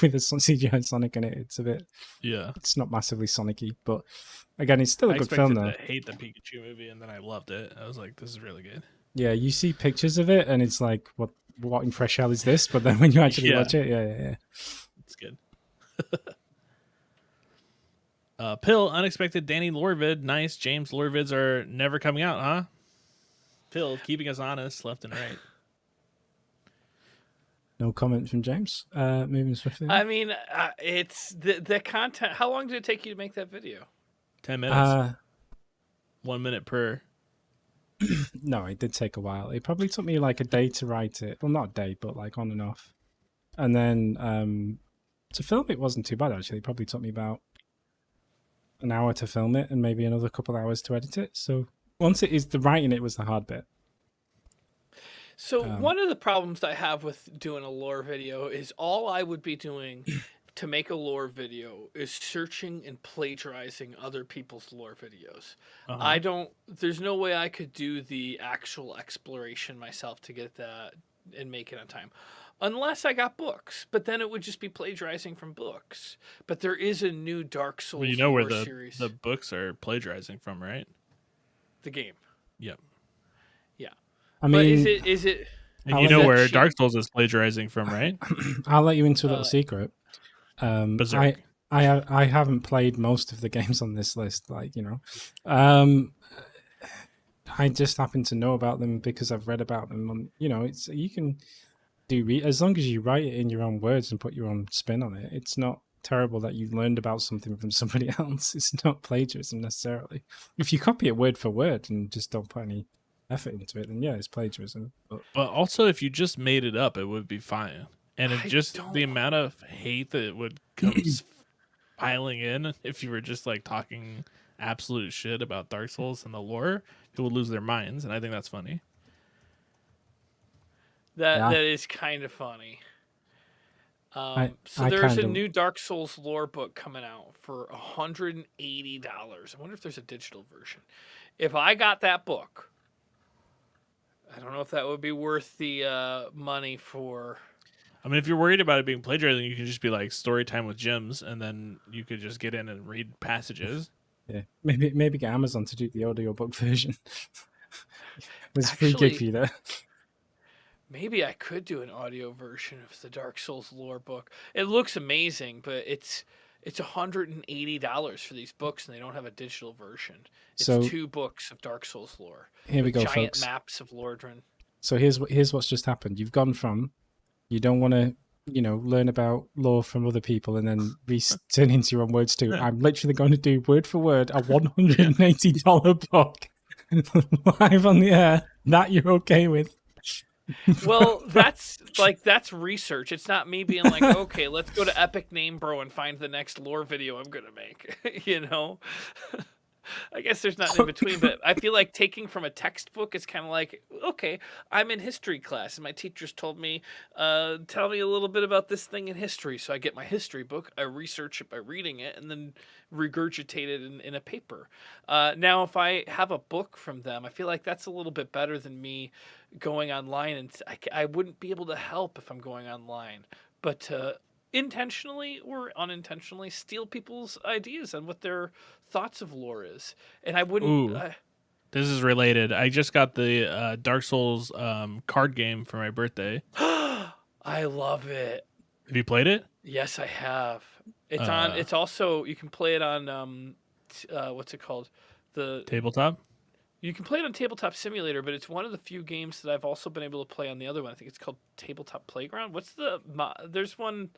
with a CGI Sonic in it. It's not massively Sonic-y, but again, it's still a I good film though. expected to hate the Pikachu movie, and then I loved it. I was like, this is really good. Yeah, you see pictures of it, and it's like, what in fresh hell is this? But then when you actually watch it, yeah. It's good. Pill, unexpected Danny Lorvid. Nice. James Lorvids are never coming out, huh? Pill, keeping us honest, left and right. No comment from James. Moving swiftly. I mean, it's the content. How long did it take you to make that video? 10 minutes. 1 minute per. No, it did take a while. It probably took me like a day to write it. Well, not a day, but like on and off. And then to film it wasn't too bad actually. It probably took me about an hour to film it and maybe another couple hours to edit it. So once it is the writing, it was the hard bit. So one of the problems I have with doing a lore video is all I would be doing to make a lore video is searching and plagiarizing other people's lore videos. I don't. There's no way I could do the actual exploration myself to get that and make it on time. Unless I got books, but then it would just be plagiarizing from books. But there is a new Dark Souls Well, you know where lore series. the books are plagiarizing from, right? The game. Yep. Yeah. I But mean, is it And How you is know that where cheap? Dark Souls is plagiarizing from, right? I'll let you into a little Uh, secret. Berserk. I haven't played most of the games on this list, like, you know. I just happen to know about them because I've read about them on, you know, it's you can do as long as you write it in your own words and put your own spin on it. It's not terrible that you learned about something from somebody else. It's not plagiarism necessarily. If you copy it word for word and just don't put any effort into it, then yeah, it's plagiarism. But But also, if you just made it up, it would be fine. And it I just don't- the amount of hate that would come piling in if you were just like talking absolute shit about Dark Souls and the lore, people would lose their minds, and I think that's funny. Yeah. that is kind of funny. So I there's a kinda- new Dark Souls lore book coming out for $180. I wonder if there's a digital version. If I got that book, I don't know if that would be worth the money for. I mean, if you're worried about it being plagiarizing, you can just be like story time with Jims, and then you could just get in and read passages. yeah, maybe get Amazon to do the audiobook version. There's a free gig Actually- for you there. Maybe I could do an audio version of the Dark Souls lore book. It looks amazing, but it's $180 for these books, and they don't have a digital version. It's So- 2 books of Dark Souls lore. Here we with go, giant folks. maps of Lordran. So here's what's just happened. You've gone from you don't want to, you know, learn about lore from other people and then turn into your own words too. I'm literally going to do word for word a $180 book live on the air. That you're okay with? Well, that's research. It's not me being like, okay, let's go to Epic Name Bro and find the next lore video I'm gonna make. You know, I guess there's nothing in between. But I feel like taking from a textbook is kind of like, okay, I'm in history class and my teachers told me, tell me a little bit about this thing in history. So I get my history book, I research it by reading it, and then regurgitate it in a paper. Now, if I have a book from them, I feel like that's a little bit better than me going online, and I wouldn't be able to help if I'm going online, but to intentionally or unintentionally steal people's ideas on what their thoughts of lore is, and I wouldn't. Ooh. This is related. I just got the Dark Souls card game for my birthday. I love it. Have you played it? Yes, I have. It's on. It's also you can play it on what's it called? The Tabletop? You can play it on Tabletop Simulator, but it's one of the few games that I've also been able to play on the other one. I think it's called Tabletop Playground. What's the? There's one.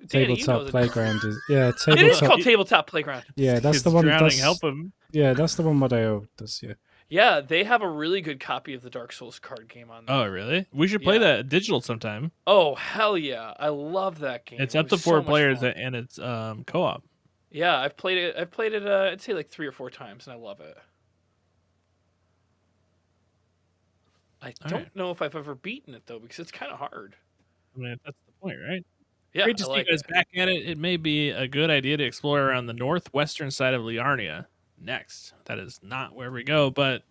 Danny, you know Tabletop Playground is tabletop. It is called Tabletop Playground. Yeah, that's Kids the one. drowning, That's, help him. Yeah, that's the one Modeo does. Yeah. Yeah, they have a really good copy of the Dark Souls card game on there. Oh, really? We should play Yeah. that digital sometime. Oh, hell yeah. I love that game. It's It up to was so 4 much players fun. and it's co-op. Yeah, I've played it I'd say like 3 or 4 times, and I love it. I All don't right. know if I've ever beaten it though, because it's kind of hard. I mean, that's the point, right? Yeah, Great to I see like you guys it. back at it. It may be a good idea to explore around the northwestern side of Liarnia next. That is not where we go, but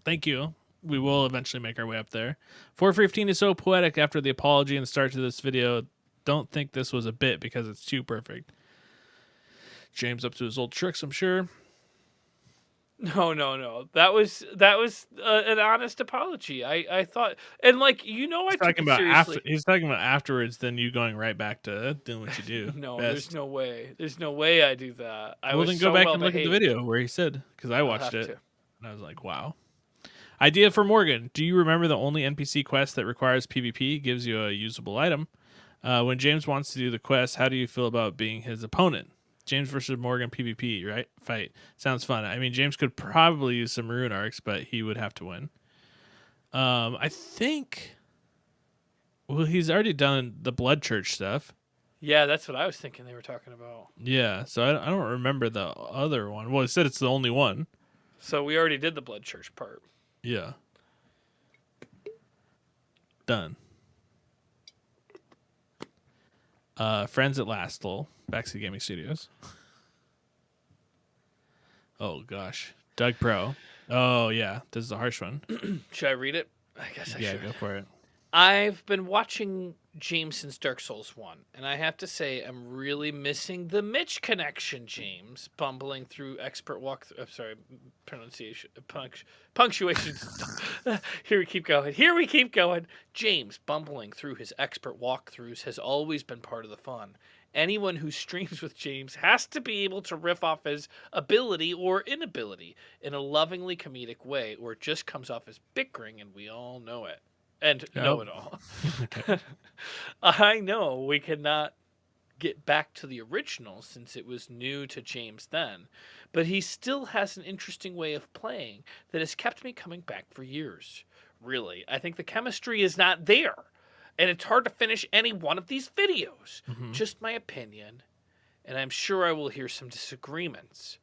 thank you. We will eventually make our way up there. 415 is so poetic after the apology and the start to this video. Don't think this was a bit because it's too perfect. James up to his old tricks, I'm sure. No. That was an honest apology. I thought, and like I took it seriously. He's talking about afterwards, then you going right back to doing what you do. No, best. there's no way. There's no way I do that. I Well, was then go so back well and look at the behaved. video where he said, because I watched have it to. and I was like, wow. Idea for Morgan. Do you remember the only NPC quest that requires PvP gives you a usable item? When James wants to do the quest, how do you feel about being his opponent? James versus Morgan PvP, right? Fight. Sounds fun. I mean, James could probably use some rune arcs, but he would have to win. I think. Well, he's already done the Blood Church stuff. Yeah, that's what I was thinking they were talking about. Yeah, so I don't remember the other one. Well, he said it's the only one. So we already did the Blood Church part. Yeah. Done. Friends at Last, lol. Backseat Gaming Studios. Oh, gosh. Doug Pro. Oh, yeah. This is a harsh one. Should I read it? I guess I Yeah, should. go for it. I've been watching James since Dark Souls 1, and I have to say I'm really missing the Mitch connection, James. Bumbling through expert walkthrough. I'm sorry, pronunciation, punctuation. Here we keep going. James bumbling through his expert walkthroughs has always been part of the fun. Anyone who streams with James has to be able to riff off his ability or inability in a lovingly comedic way, or it just comes off as bickering, and we all know it. And know it all. I know we cannot get back to the original since it was new to James then, but he still has an interesting way of playing that has kept me coming back for years. Really, I think the chemistry is not there, and it's hard to finish any one of these videos. Just my opinion, and I'm sure I will hear some disagreements,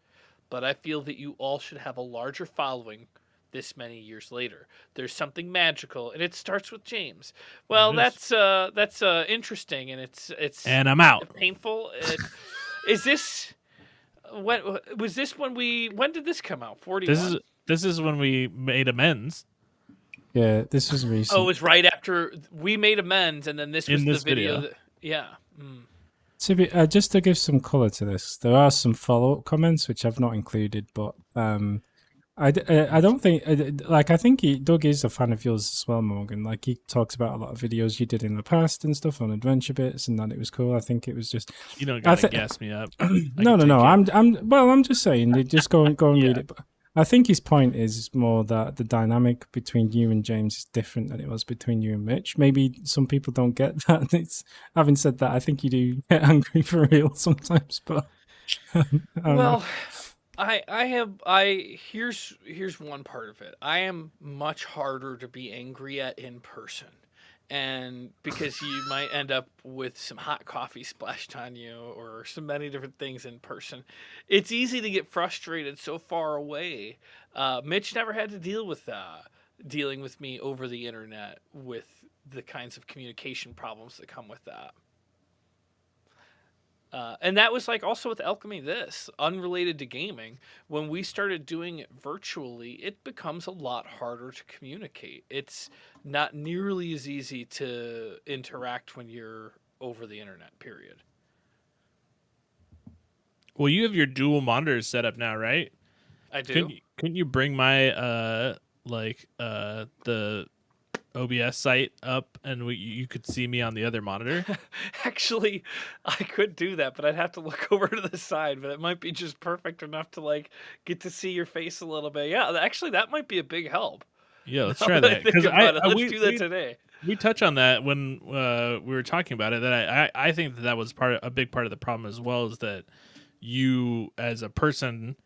but I feel that you all should have a larger following this many years later. There's something magical, and it starts with James. Well, that's interesting, and it's And I'm out. painful. Is this when was this when did this come out? 41. This is when we made amends. Yeah, this was recent. Oh, it was right after we made amends, and then this was the video. Yeah. Just to give some color to this, there are some follow-up comments which I've not included, but I don't think I think Doug is a fan of yours as well, Morgan. Like, he talks about a lot of videos you did in the past and stuff on adventure bits, and that it was cool. I think it was just You don't gotta gas me up. no. I'm just saying, just go and read it. But I think his point is more that the dynamic between you and James is different than it was between you and Mitch. Maybe some people don't get that. Having said that, I think you do get angry for real sometimes. But well, here's one part of it. I am much harder to be angry at in person. And because you might end up with some hot coffee splashed on you or so many different things in person, it's easy to get frustrated so far away. Mitch never had to deal with that, dealing with me over the internet with the kinds of communication problems that come with that. And that was like also with Alchemy This, unrelated to gaming. When we started doing it virtually, it becomes a lot harder to communicate. It's not nearly as easy to interact when you're over the internet, period. Well, you have your dual monitors set up now, right? I do. Couldn't you bring my the OBS site up and you could see me on the other monitor? Actually, I could do that, but I'd have to look over to the side, but it might be just perfect enough to like get to see your face a little bit. Yeah, actually that might be a big help. Yeah, let's try that. Because let's do that today. We touch on that when we were talking about it. That I think that was a big part of the problem as well, is that you as a person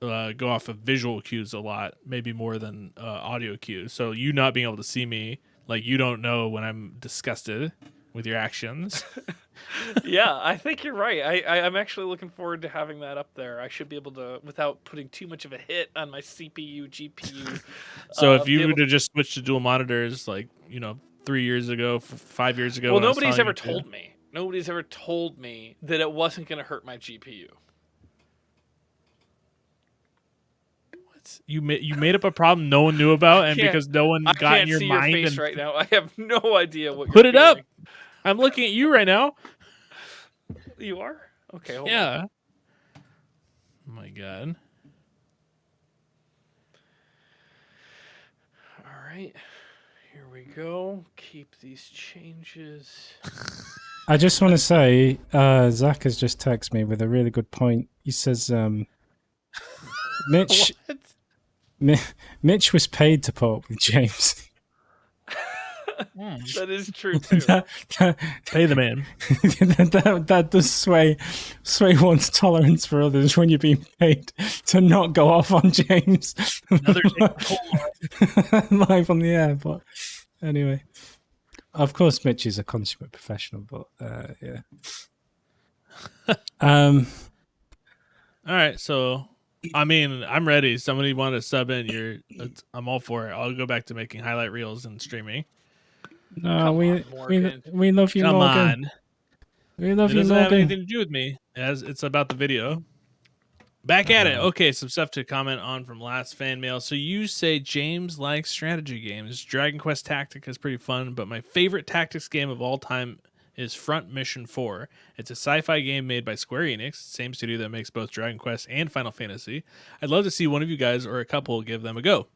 go off of visual cues a lot, maybe more than audio cues. So you not being able to see me, like, you don't know when I'm disgusted with your actions. Yeah, I think you're right. I'm actually looking forward to having that up there. I should be able to, without putting too much of a hit on my CPU, GPU. So if you would have just switched to dual monitors, like, 3 years ago, 5 years ago. Well, nobody's ever told me. Nobody's ever told me that it wasn't going to hurt my GPU. You made up a problem no one knew about, and because no one got in your mind. I can't see your face right now. I have no idea what. Put you're it up. feeling. I'm looking at you right now. You are? Okay. Hold yeah. on. Oh my god. All right. Here we go. Keep these changes. I just want to say, Zach has just texted me with a really good point. He says, Mitch. Mitch was paid to put up with James. That is true too. Pay the man. that does sway one's tolerance for others when you're being paid to not go off on James Another live on the air. But anyway, of course, Mitch is a consummate professional. But yeah. All right, so I mean, I'm ready. Somebody want to sub in? I'm all for it. I'll go back to making highlight reels and streaming. No, Come we on, Morgan. we love you, Come Morgan. on, We love it you, doesn't have Morgan. anything to do with me. As it's about the video. Back at it. Okay, some stuff to comment on from last fan mail. So you say James likes strategy games. Dragon Quest Tactic is pretty fun, but my favorite tactics game of all time is Front Mission 4. It's a sci-fi game made by Square Enix, same studio that makes both Dragon Quest and Final Fantasy. I'd love to see one of you guys or a couple give them a go.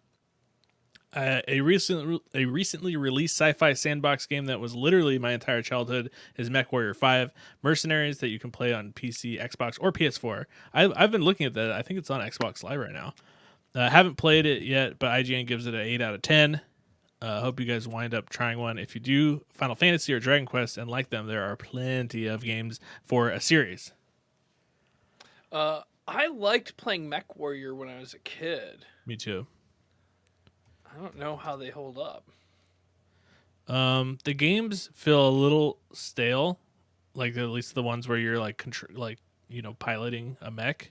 A recently released sci-fi sandbox game that was literally my entire childhood is MechWarrior 5 Mercenaries that you can play on PC, Xbox, or PS4. I've been looking at that. I think it's on Xbox Live right now. Haven't played it yet, but IGN gives it an 8 out of 10. Hope you guys wind up trying one. If you do Final Fantasy or Dragon Quest and like them, there are plenty of games for a series. I liked playing MechWarrior when I was a kid. Me too. I don't know how they hold up. The games feel a little stale, like at least the ones where you're like piloting a mech.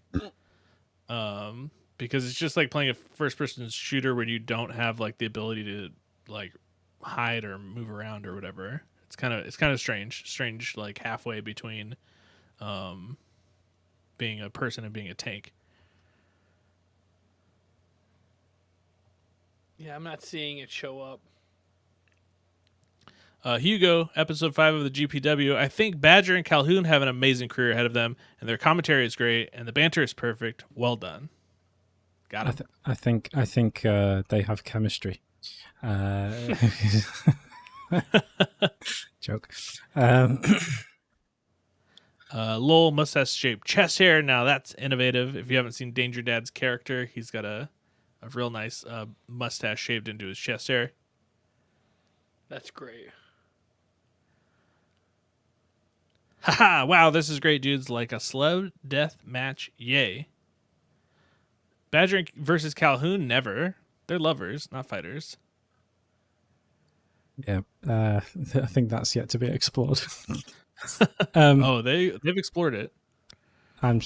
Because it's just like playing a first-person shooter where you don't have like the ability to like hide or move around or whatever. It's kind of strange like halfway between being a person and being a tank. Yeah, I'm not seeing it show up. Hugo, episode 5 of the GPW. I think Badger and Calhoun have an amazing career ahead of them, and their commentary is great, and the banter is perfect. Well done. Got it. I think they have chemistry. Joke. Lowell mustache shaped chest hair. Now that's innovative. If you haven't seen Danger Dad's character, he's got a real nice mustache shaved into his chest hair. That's great. Haha, wow, this is great, dudes. Like a slow death match, yay. Badger versus Calhoun, never. They're lovers, not fighters. Yeah, I think that's yet to be explored. They've explored it. I'm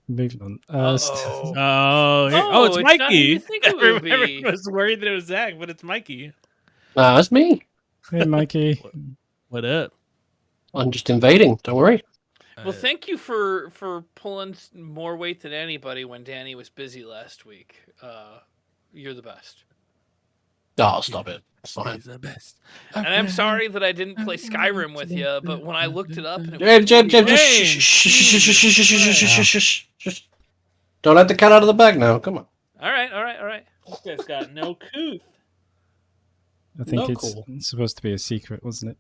moving on. It's It's Mikey. not who you think it would be. Everyone was worried that it was Zach, but it's Mikey. That's me. Hey, Mikey. What up? I'm just invading. Don't worry. Well, thank you for pulling more weight than anybody when Danny was busy last week. You're the best. Oh, stop it. It's fine. He's the best. And I'm sorry that I didn't play Skyrim with you, but when I looked it up, and Jim, just shh. Don't let the cat out of the bag now. Come on. All right. This guy's got no couth. I think Not it's cool. supposed to be a secret, wasn't it?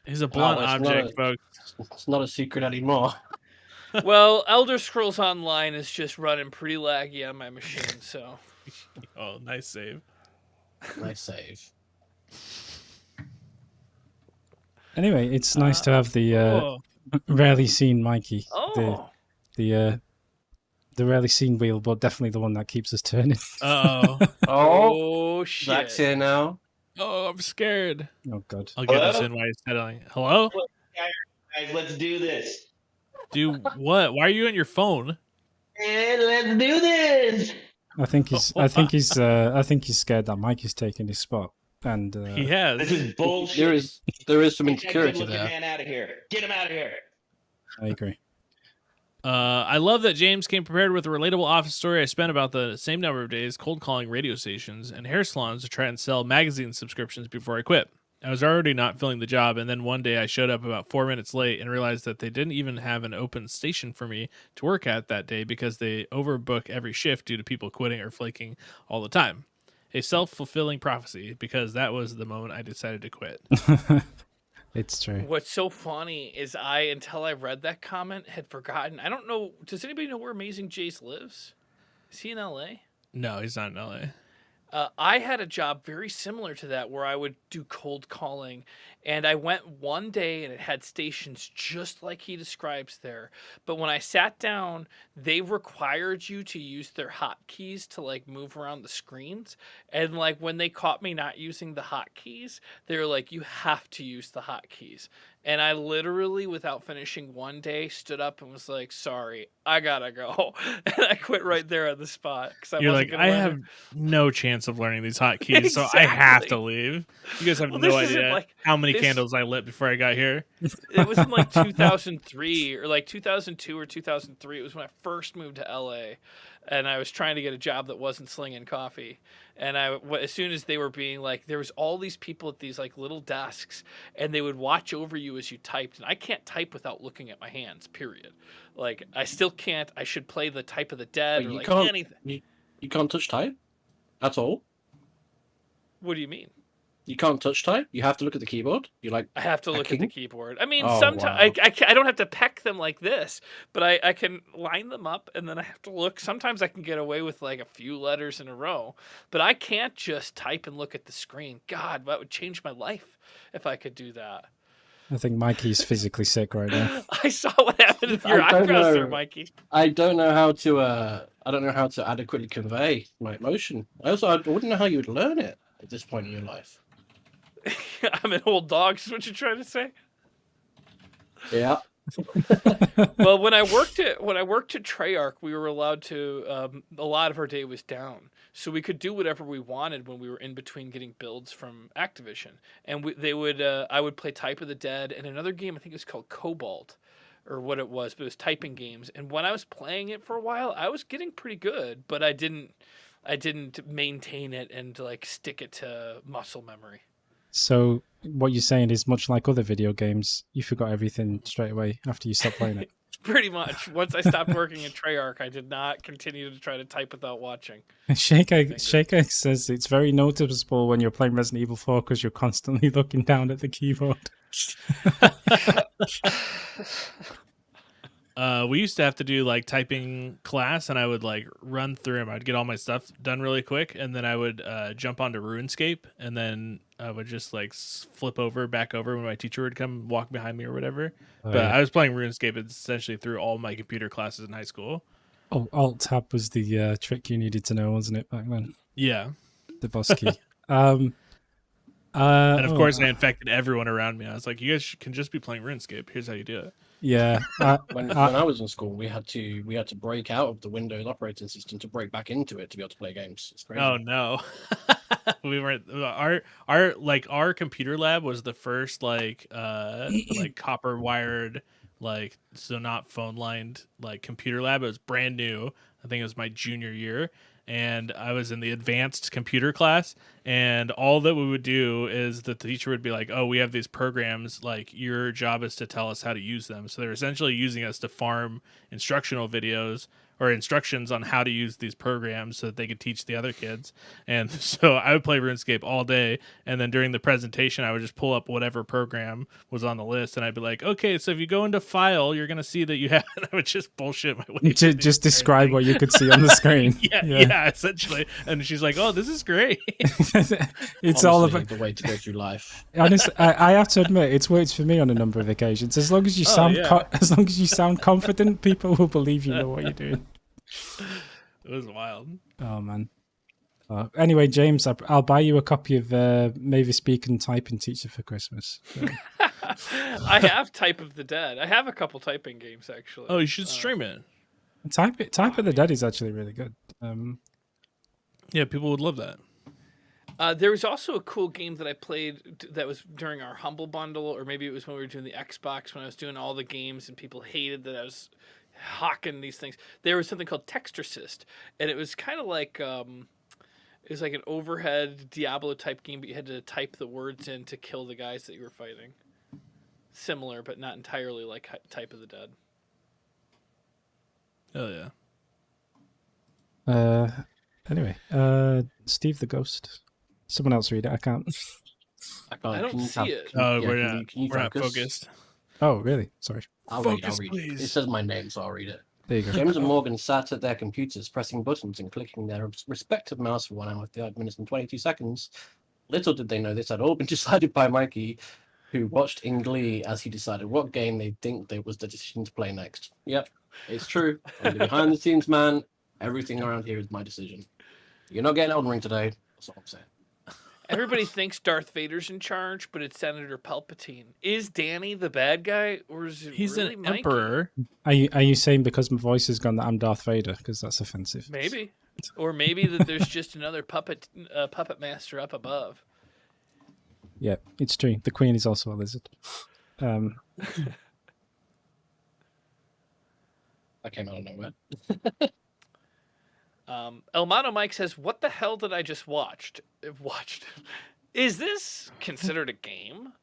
He's a blunt it's object, folks. It's not a secret anymore. Well, Elder Scrolls Online is just running pretty laggy on my machine, so. Oh, nice save. Nice save. Anyway, it's nice to have the rarely seen Mikey. Oh. The rarely seen wheel, but definitely the one that keeps us turning. Uh-oh. Oh, shit. Zach's here now. Oh, I'm scared. Oh, God. I'll get this Hello? in while he's settling. Hello? Guys, let's do this. Do what? Why are you on your phone? And let's do this. I think he's scared that Mikey's taking his spot. And He This has. is bullshit. There is some Get that insecurity good-looking there. man out of here. Get him out of here. I agree. I love that James came prepared with a relatable office story. I spent about the same number of days cold calling radio stations and hair salons to try and sell magazine subscriptions before I quit. I was already not filling the job, and then one day I showed up about 4 minutes late and realized that they didn't even have an open station for me to work at that day because they overbook every shift due to people quitting or flaking all the time. A self-fulfilling prophecy, because that was the moment I decided to quit. It's true. What's so funny is until I read that comment, had forgotten. I don't know. Does anybody know where Amazing Jace lives? Is he in LA? No, he's not in LA. I had a job very similar to that where I would do cold calling, and I went one day and it had stations just like he describes there. But when I sat down, they required you to use their hotkeys to like move around the screens. And like when they caught me not using the hotkeys, they were like, "You have to use the hotkeys." And I literally, without finishing one day, stood up and was like, "Sorry, I gotta go," and I quit right there on the spot because I You're wasn't like, gonna I learn have it. no chance of learning these hotkeys, so I have to Exactly. leave. You guys have Well, no this isn't idea like how many this. candles I lit before I got here. It was in like 2003 or like 2002 or 2003. It was when I first moved to LA, and I was trying to get a job that wasn't slinging coffee. And as soon as they were being like, there was all these people at these like little desks, and they would watch over you as you typed. And I can't type without looking at my hands. Period. Like I still can't. I should play the Type of the Dead Wait, or you like can't. anything. You can't touch type at all. What do you mean? You can't touch type. You have to look at the keyboard. You like I have to look at the hacking? keyboard. I mean, Oh, sometimes wow. I don't have to peck them like this, but I can line them up and then I have to look. Sometimes I can get away with like a few letters in a row, but I can't just type and look at the screen. God, that would change my life if I could do that. I think Mikey's physically sick right now. I saw what happened with your I don't eyebrows there, know. Mikey. I don't know how to. I don't know how to adequately convey my emotion. I wouldn't know how you would learn it at this point in your life. I'm an old dog, is what you're trying to say? Yeah. Well, when I worked at Treyarch, we were allowed to. A lot of our day was down, so we could do whatever we wanted when we were in between getting builds from Activision. And I would play Type of the Dead and another game. I think it was called Cobalt, or what it was, but it was typing games. And when I was playing it for a while, I was getting pretty good, but I didn't maintain it and like stick it to muscle memory. So what you're saying is much like other video games, you forgot everything straight away after you stopped playing it. Pretty much. Once I stopped working at Treyarch, I did not continue to try to type without watching. Shake Egg says it's very noticeable when you're playing Resident Evil 4 because you're constantly looking down at the keyboard. We used to have to do like typing class, and I would like run through them. I'd get all my stuff done really quick, and then I would jump onto RuneScape, and then I would just like flip back over when my teacher would come walk behind me or whatever. Oh, But yeah. I was playing RuneScape essentially through all my computer classes in high school. Oh, Alt Tab was the trick you needed to know, wasn't it, back then? Yeah, The boss key. and of course I infected everyone around me. I was like, you guys can just be playing RuneScape. Here's how you do it. Yeah. When I was in school, we had to break out of the Windows operating system to break back into it to be able to play games. It's crazy. Oh no. We weren't our computer lab was the first like copper wired, like, so not phone lined, like computer lab. It was brand new. I think it was my junior year, and I was in the advanced computer class, and all that we would do is that the teacher would be like, oh, we have these programs, like your job is to tell us how to use them. So they're essentially using us to farm instructional videos or instructions on how to use these programs so that they could teach the other kids. And so I would play RuneScape all day, and then during the presentation I would just pull up whatever program was on the list, and I'd be like, okay, so if you go into file, you're gonna see that you have, and I would just bullshit my way to just describe what you could see on the screen. yeah, essentially. And she's like, oh, this is great. It's all Honestly, about. the way to go through life. Honestly, I have to admit, it's worked for me on a number of occasions. As long as you sound, as long as you sound confident, people will believe you know what you're doing. It was wild. Oh man. Anyway, James, I'll buy you a copy of Mavis Beacon Typing Teacher for Christmas. So. I have Type of the Dead. I have a couple typing games actually. Oh, you should stream it. Type of the Dead is actually really good. Yeah, people would love that. There was also a cool game that I played that was during our Humble Bundle, or maybe it was when we were doing the Xbox, when I was doing all the games and people hated that I was hawking these things. There was something called Text Assist, and it was kind of like it was like an overhead Diablo type game, but you had to type the words in to kill the guys that you were fighting. Similar, but not entirely like Type of the Dead. Oh yeah. Anyway, Steve the Ghost. Someone else read it. I can't. I don't see it. We're Can you not focus? focused. Oh, really? Sorry. I'll Focus, read it. please. It says my name, so I'll read it. There you go. James and Morgan sat at their computers, pressing buttons and clicking their respective mouse for 1 hour, 5 minutes, and 22 seconds. Little did they know this had all been decided by Mikey, who watched in glee as he decided what game they think that was the decision to play next. Yep, it's true. I'm the behind the scenes man. Everything around here is my decision. You're not getting Elden Ring today. That's all I'm saying. Everybody thinks Darth Vader's in charge, but it's Senator Palpatine. Is Danny the bad guy, or is it He's really an Mikey? emperor. Are you saying because my voice has gone that I'm Darth Vader? Because that's offensive. Maybe, or maybe that there's just another puppet master up above. Yeah, it's true. The Queen is also a lizard. That came out of nowhere. Elmano Mike says, "What the hell did I just watched? Is this considered a game?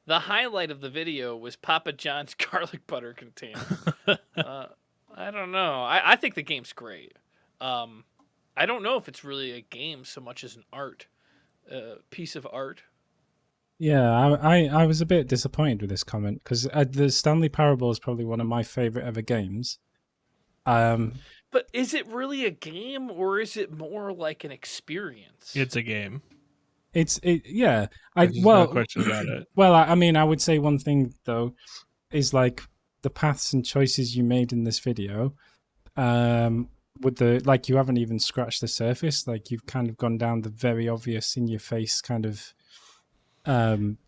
The highlight of the video was Papa John's garlic butter container. I don't know. I think the game's great. I don't know if it's really a game so much as an art piece of art." Yeah, I was a bit disappointed with this comment because the Stanley Parable is probably one of my favorite ever games. But is it really a game, or is it more like an experience? It's a game. Yeah. There's no question about it. Well, I mean, I would say one thing though is like the paths and choices you made in this video. With the you haven't even scratched the surface. Like you've kind of gone down the very obvious in your face kind of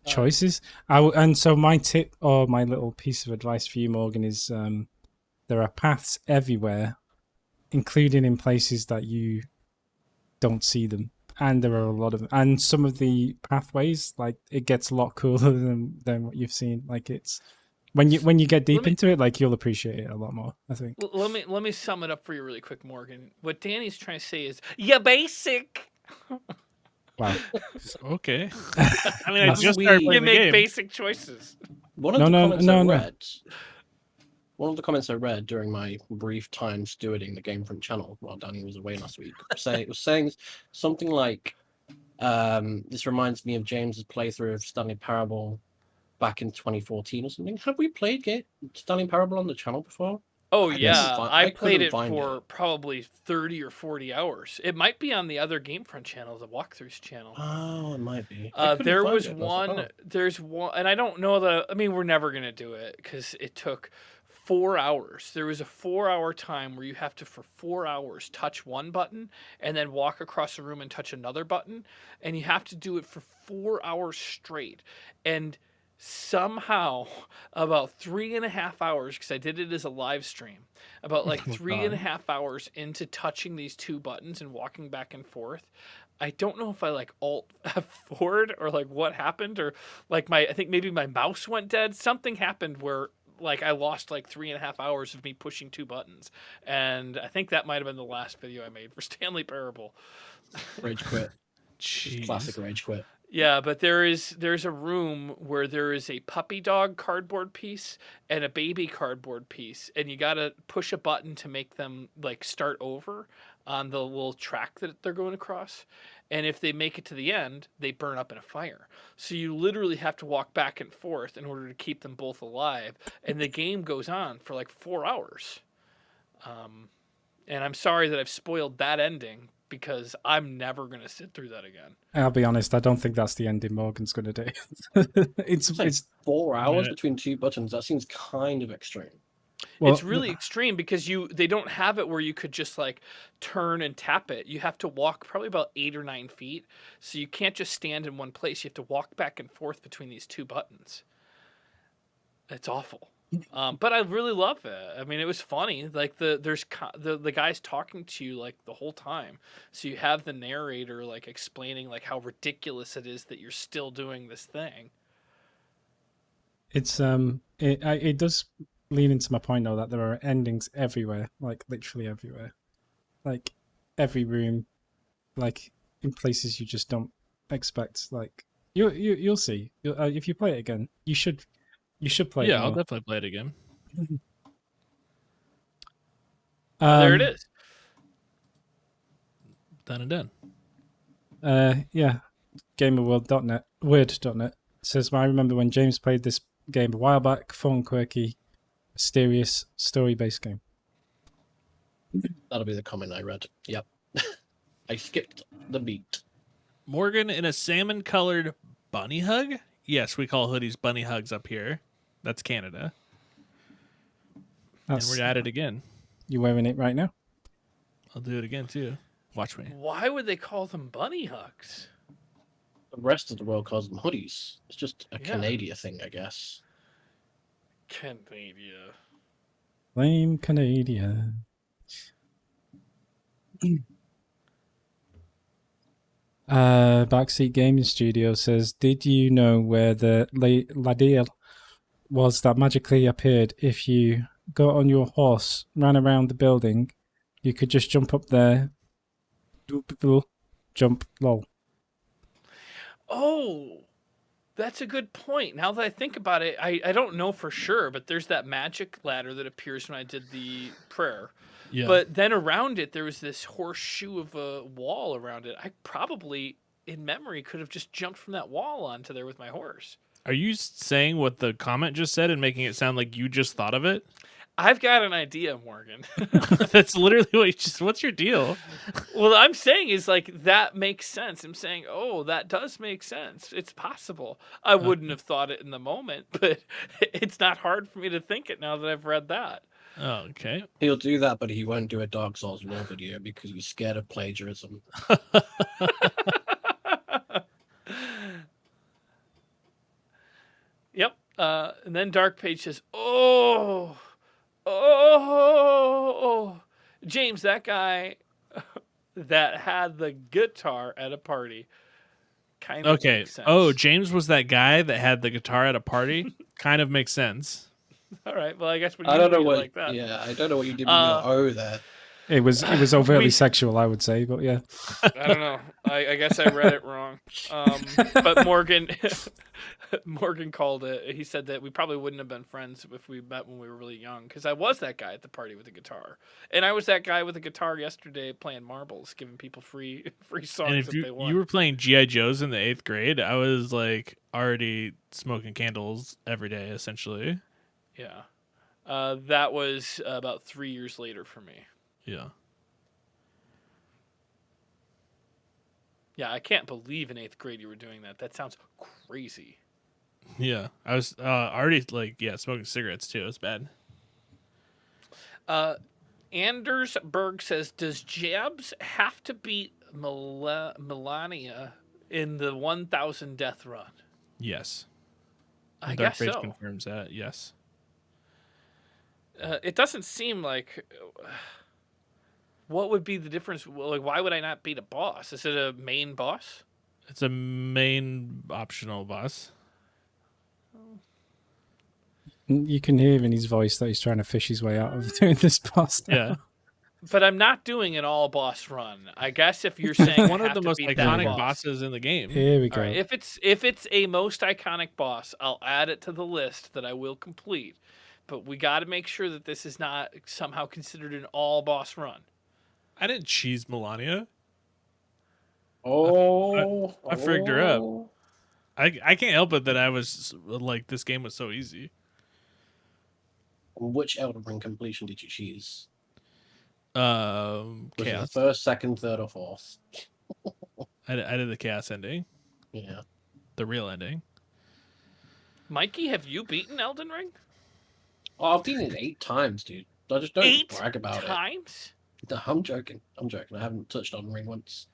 choices. And so my tip or my little piece of advice for you, Morgan, is there are paths everywhere, including in places that you don't see them, and there are a lot of them. And some of the pathways, like it gets a lot cooler than what you've seen. Like it's when you get deep into it, like you'll appreciate it a lot more, I think. Let me sum it up for you really quick, Morgan. What Danny's trying to say is, "You basic." Wow. Okay. I mean, I just started You playing the make game. basic choices. One of the comments I read during my brief time stewarding the GameFront channel while Danny was away last week was saying something like, "This reminds me of James's playthrough of Stanley Parable back in 2014 or something." Have we played Stanley Parable on the channel before? Oh I yeah, couldn't I played couldn't it find for probably 30 or 40 hours. It might be on the other GameFront channel, the walkthroughs channel. Oh, it might be. I couldn't There find was it, and I was like, one. There's one, and I don't know the. I mean, we're never gonna do it because it took 4 hours. There was a 4-hour time where you have to, for 4 hours, touch one button and then walk across the room and touch another button, and you have to do it for 4 hours straight. And somehow, about 3.5 hours, because I did it as a live stream, about like 3.5 hours into touching these two buttons and walking back and forth. I don't know if I like alt F4'd or like what happened, or like I think maybe my mouse went dead. Something happened where like I lost like 3.5 hours of me pushing two buttons, and I think that might have been the last video I made for Stanley Parable. Rage quit. Jeez. Classic rage quit. Yeah, but there's a room where there is a puppy dog cardboard piece and a baby cardboard piece, and you gotta push a button to make them like start over on the little track that they're going across. And if they make it to the end, they burn up in a fire. So you literally have to walk back and forth in order to keep them both alive. And the game goes on for like 4 hours. And I'm sorry that I've spoiled that ending, because I'm never going to sit through that again. I'll be honest, I don't think that's the ending Morgan's going to do. it's 4 hours between two buttons. That seems kind of extreme. Well, it's really extreme because they don't have it where you could just like turn and tap it. You have to walk probably about 8 or 9 feet. So you can't just stand in one place. You have to walk back and forth between these two buttons. It's awful. But I really love it. I mean, it was funny. Like the guy's talking to you like the whole time. So you have the narrator like explaining like how ridiculous it is that you're still doing this thing. It's it does lean into my point though that there are endings everywhere, like literally everywhere, like every room, like in places you just don't expect. Like you'll see if you play it again. You should play it. Yeah, more. I'll definitely play it again. There it is. Done and done. Yeah, gamerworld.net, word.net says, I remember when James played this game a while back, fun, quirky, mysterious, story-based game. That'll be the comment I read. Yep. I skipped the beat. Morgan in a salmon-colored bunny hug? Yes, we call hoodies bunny hugs up here. That's Canada. And That's, we're at it again. you wearing it right now? I'll do it again, too. Watch me. Why would they call them bunny hugs? The rest of the world calls them hoodies. It's just a Yeah. Canadian thing, I guess. Canada. Lame Canadian. Backseat Gaming Studio says, did you know where the ladder was that magically appeared? If you got on your horse, ran around the building, you could just jump up there. Jump low. Oh, that's a good point. Now that I think about it, I don't know for sure, but there's that magic ladder that appears when I did the prayer. Yeah. But then around it, there was this horseshoe of a wall around it. I probably, in memory, could have just jumped from that wall onto there with my horse. Are you saying what the comment just said and making it sound like you just thought of it? I've got an idea, Morgan. That's literally what you just... What's your deal? What I'm saying is, like, that makes sense. I'm saying, oh, that does make sense. It's possible. I wouldn't have thought it in the moment, but it's not hard for me to think it now that I've read that. Oh, okay. He'll do that, but he won't do a Dark Souls War video because he's scared of plagiarism. Yep. And then Dark Page says, oh, James, that guy that had the guitar at a party. Kind of Okay. makes sense. Oh, James was that guy that had the guitar at a party? Kind of makes sense. All right. Well, I guess when I you don't know read it what. like that. Yeah, I don't know what you did with your O there. It was overtly We- sexual, I would say, but yeah. I don't know. I guess I read it wrong. But Morgan called it. He said that we probably wouldn't have been friends if we met when we were really young, because I was that guy at the party with the guitar, and I was that guy with the guitar yesterday playing marbles, giving people free songs And if if they you want. were playing G.I. Joes in the 8th grade, I was like already smoking candles every day, essentially. Yeah, that was about 3 years later for me. Yeah. Yeah, I can't believe in 8th grade you were doing that. That sounds crazy. Yeah. I was already like, smoking cigarettes too. It's bad. Anders Berg says, does Jabs have to beat Melania in the 1,000 death run? Yes. I Dark guess Page so. confirms that. Yes. It doesn't seem like... What would be the difference? Like, why would I not beat a boss? Is it a main boss? It's a main optional boss. You can hear in his voice that he's trying to fish his way out of doing this boss now. Yeah. But I'm not doing an all boss run. I guess if you're saying One I of have the to most beat that iconic boss. bosses in the game. Here we All go. right, if it's a most iconic boss, I'll add it to the list that I will complete. But we got to make sure that this is not somehow considered an all boss run. I didn't cheese Melania. Oh, I frigged her up. I can't help it that I was like, this game was so easy. Which Elden Ring completion did you choose? Chaos. Was it the first, second, third, or fourth? I did the chaos ending, Yeah. the real ending. Mikey, have you beaten Elden Ring? Oh, I've beaten it 8 times, dude. I just don't 8 brag about times? it. No, I'm joking. I haven't touched Elden Ring once.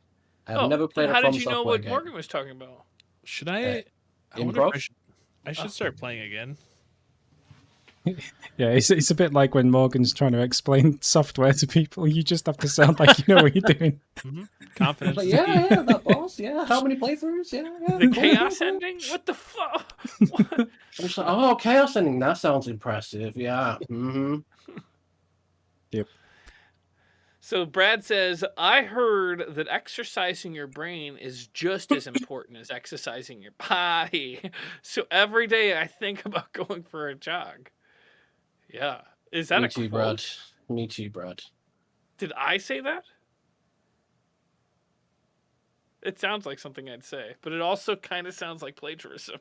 I have Oh, never played then a how From did you know Software what game. Morgan was talking about? Should I? I wonder Improv? if I should start playing again. Yeah, it's a bit like when Morgan's trying to explain software to people. You just have to sound like you know what you're doing. Confidence. Like, yeah, that boss. Yeah, how many playthroughs? Yeah. The cool, chaos cool, cool. ending? What the fuck? I'm just like, oh, chaos ending. That sounds impressive. Yeah. Mm-hmm. So Brad says, I heard that exercising your brain is just as important as exercising your body. So every day I think about going for a jog. Yeah. Is that Me a too, quote? Brad. Me too, Brad. Did I say that? It sounds like something I'd say, but it also kind of sounds like plagiarism.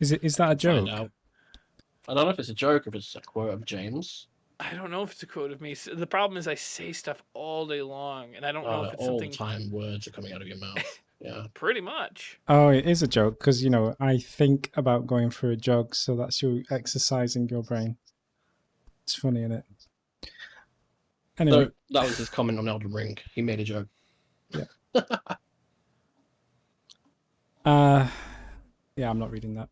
Is that a joke? Find out. I don't know if it's a joke or if it's a quote of James. I don't know if it's a quote of me. The problem is I say stuff all day long, and I don't know if it's All something. time words are coming out of your mouth. Yeah. Pretty much. Oh, it is a joke because I think about going for a jog, so that's you exercising your brain. It's funny, isn't it? Anyway, So that was his comment on Elden Ring. He made a joke. yeah, I'm not reading that.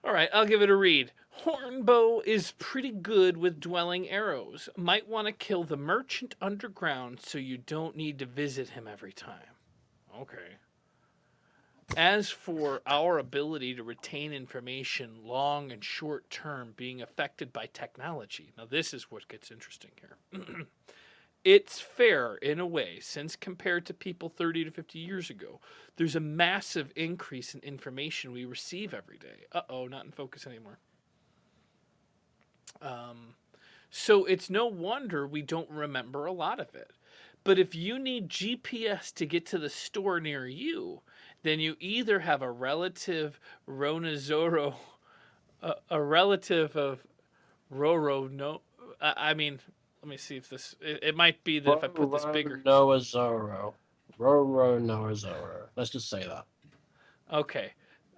All right, I'll give it a read. Hornbow is pretty good with dwelling arrows. Might want to kill the merchant underground so you don't need to visit him every time. Okay. As for our ability to retain information long and short term being affected by technology, now this is what gets interesting here. It's fair in a way, since compared to people 30 to 50 years ago, there's a massive increase in information we receive every day. Uh-oh, not in focus anymore. So it's no wonder we don't remember a lot of it. But if you need GPS to get to the store near you, then you either have a relative Ronazoro, a relative of Roro. No, I mean, let me see if this. It might be that if I put this bigger. Noah Zoro. Roro Noah Zoro. Let's just say that. Okay.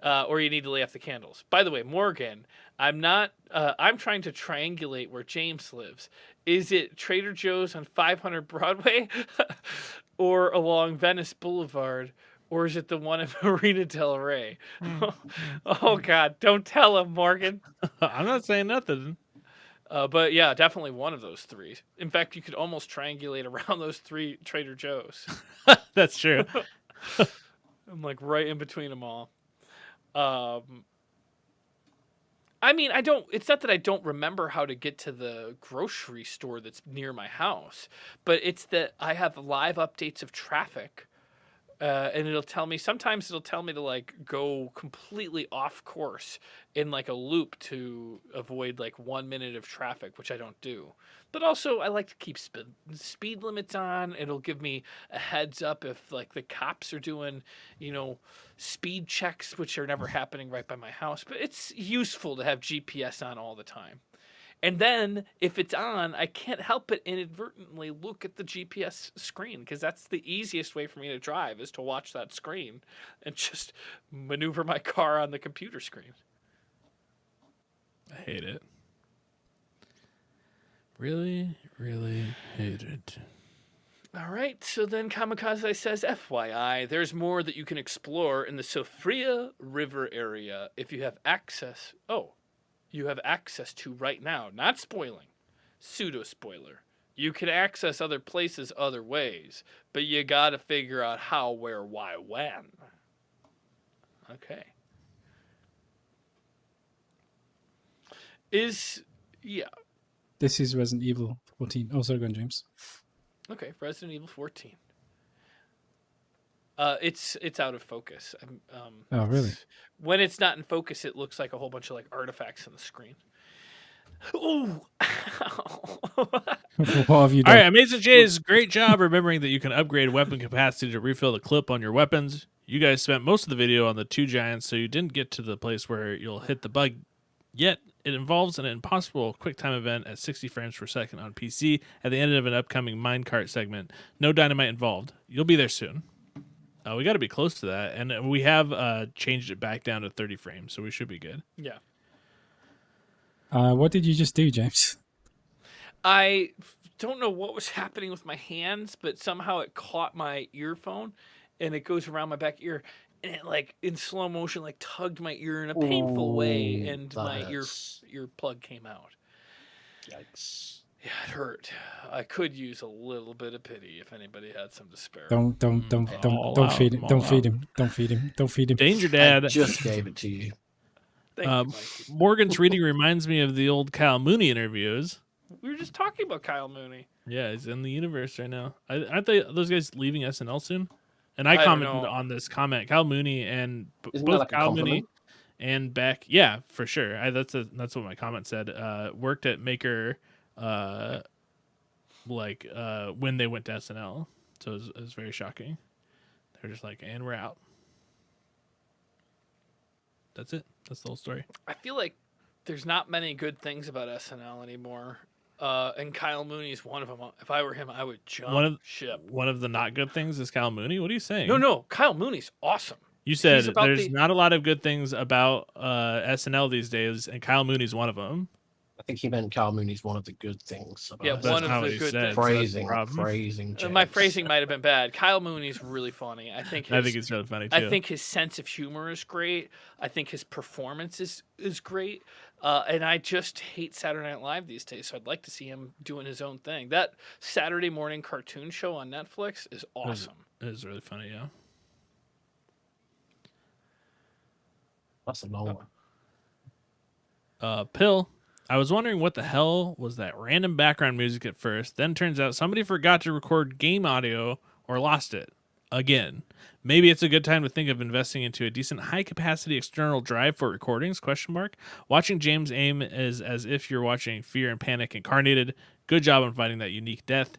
Or you need to lay off the candles. By the way, Morgan, I'm not. I'm trying to triangulate where James lives. Is it Trader Joe's on 500 Broadway, or along Venice Boulevard, or is it the one in Marina Del Rey? Oh God, don't tell him, Morgan. I'm not saying nothing. But yeah, definitely one of those three. In fact, you could almost triangulate around those three Trader Joe's. That's true. I'm like right in between them all. I mean, it's not that I don't remember how to get to the grocery store that's near my house, but it's that I have live updates of traffic. And sometimes it'll tell me to like go completely off course in like a loop to avoid like 1 minute of traffic, which I don't do. But also I like to keep speed limits on. It'll give me a heads up if like the cops are doing, speed checks, which are never happening right by my house. But it's useful to have GPS on all the time. And then if it's on, I can't help but inadvertently look at the GPS screen, because that's the easiest way for me to drive, is to watch that screen and just maneuver my car on the computer screen. I hate it. Really, really hate it. All right, so then Kamikaze says, FYI, there's more that you can explore in the Sofria River area if you have access. Oh, you have access to right now. Not spoiling. Pseudo spoiler. You can access other places other ways, but you gotta figure out how, where, why, when. Okay. Yeah. This is Resident Evil 14. Oh, sorry, go on, James. Okay, Resident Evil 14. It's out of focus. Oh, really? When it's not in focus, it looks like a whole bunch of like artifacts on the screen. Ooh! What have you All done? right, Amazing J's, great job remembering that you can upgrade weapon capacity to refill the clip on your weapons. You guys spent most of the video on the two giants, so you didn't get to the place where you'll hit the bug yet. It involves an impossible QuickTime event at 60 frames per second on PC at the end of an upcoming minecart segment. No dynamite involved. You'll be there soon. We got to be close to that, and we have changed it back down to 30 frames, so we should be good. Yeah. What did you just do, James? I don't know what was happening with my hands, but somehow it caught my earphone, and it goes around my back ear, and it like in slow motion like tugged my ear in a painful way, and my ear plug came out. Yikes. Yeah, it hurt. I could use a little bit of pity if anybody had some to spare. Don't feed him. Don't feed him. Don't feed him. Don't feed him. Danger Dad. I just gave it to you. Thank you, Mikey. Morgan's reading reminds me of the old Kyle Mooney interviews. We were just talking about Kyle Mooney. Yeah, he's in the universe right now. Aren't those guys leaving SNL soon? And I I don't commented know. on this comment. Kyle Mooney and Isn't that both like a Kyle Mooney compliment? and Beck. Yeah, for sure. That's what my comment said. Worked at Maker, when they went to SNL. So it was very shocking. They're just like, and we're out. That's it. That's the whole story. I feel like there's not many good things about SNL anymore. And Kyle Mooney's one of them. If I were him, I would jump ship. One of the not good things is Kyle Mooney. What are you saying? No, Kyle Mooney's awesome. You said He's about there's not a lot of good things about SNL these days, and Kyle Mooney's one of them. I think he meant Kyle Mooney's one of the good things. About Yeah, it. one That's of not the what he good said, things. so that's the Phrasing, problem. phrasing. My James. phrasing might have been bad. Kyle Mooney's really funny. I think it's really funny too. I think his sense of humor is great. I think his performance is great. And I just hate Saturday Night Live these days, so I'd like to see him doing his own thing. That Saturday morning cartoon show on Netflix is awesome. It is really funny, yeah. That's a long one. Pill, I was wondering what the hell was that random background music at first. Then turns out somebody forgot to record game audio or lost it. Again. Maybe it's a good time to think of investing into a decent high-capacity external drive for recordings, ? Watching James aim is as if you're watching Fear and Panic incarnated. Good job on finding that unique death.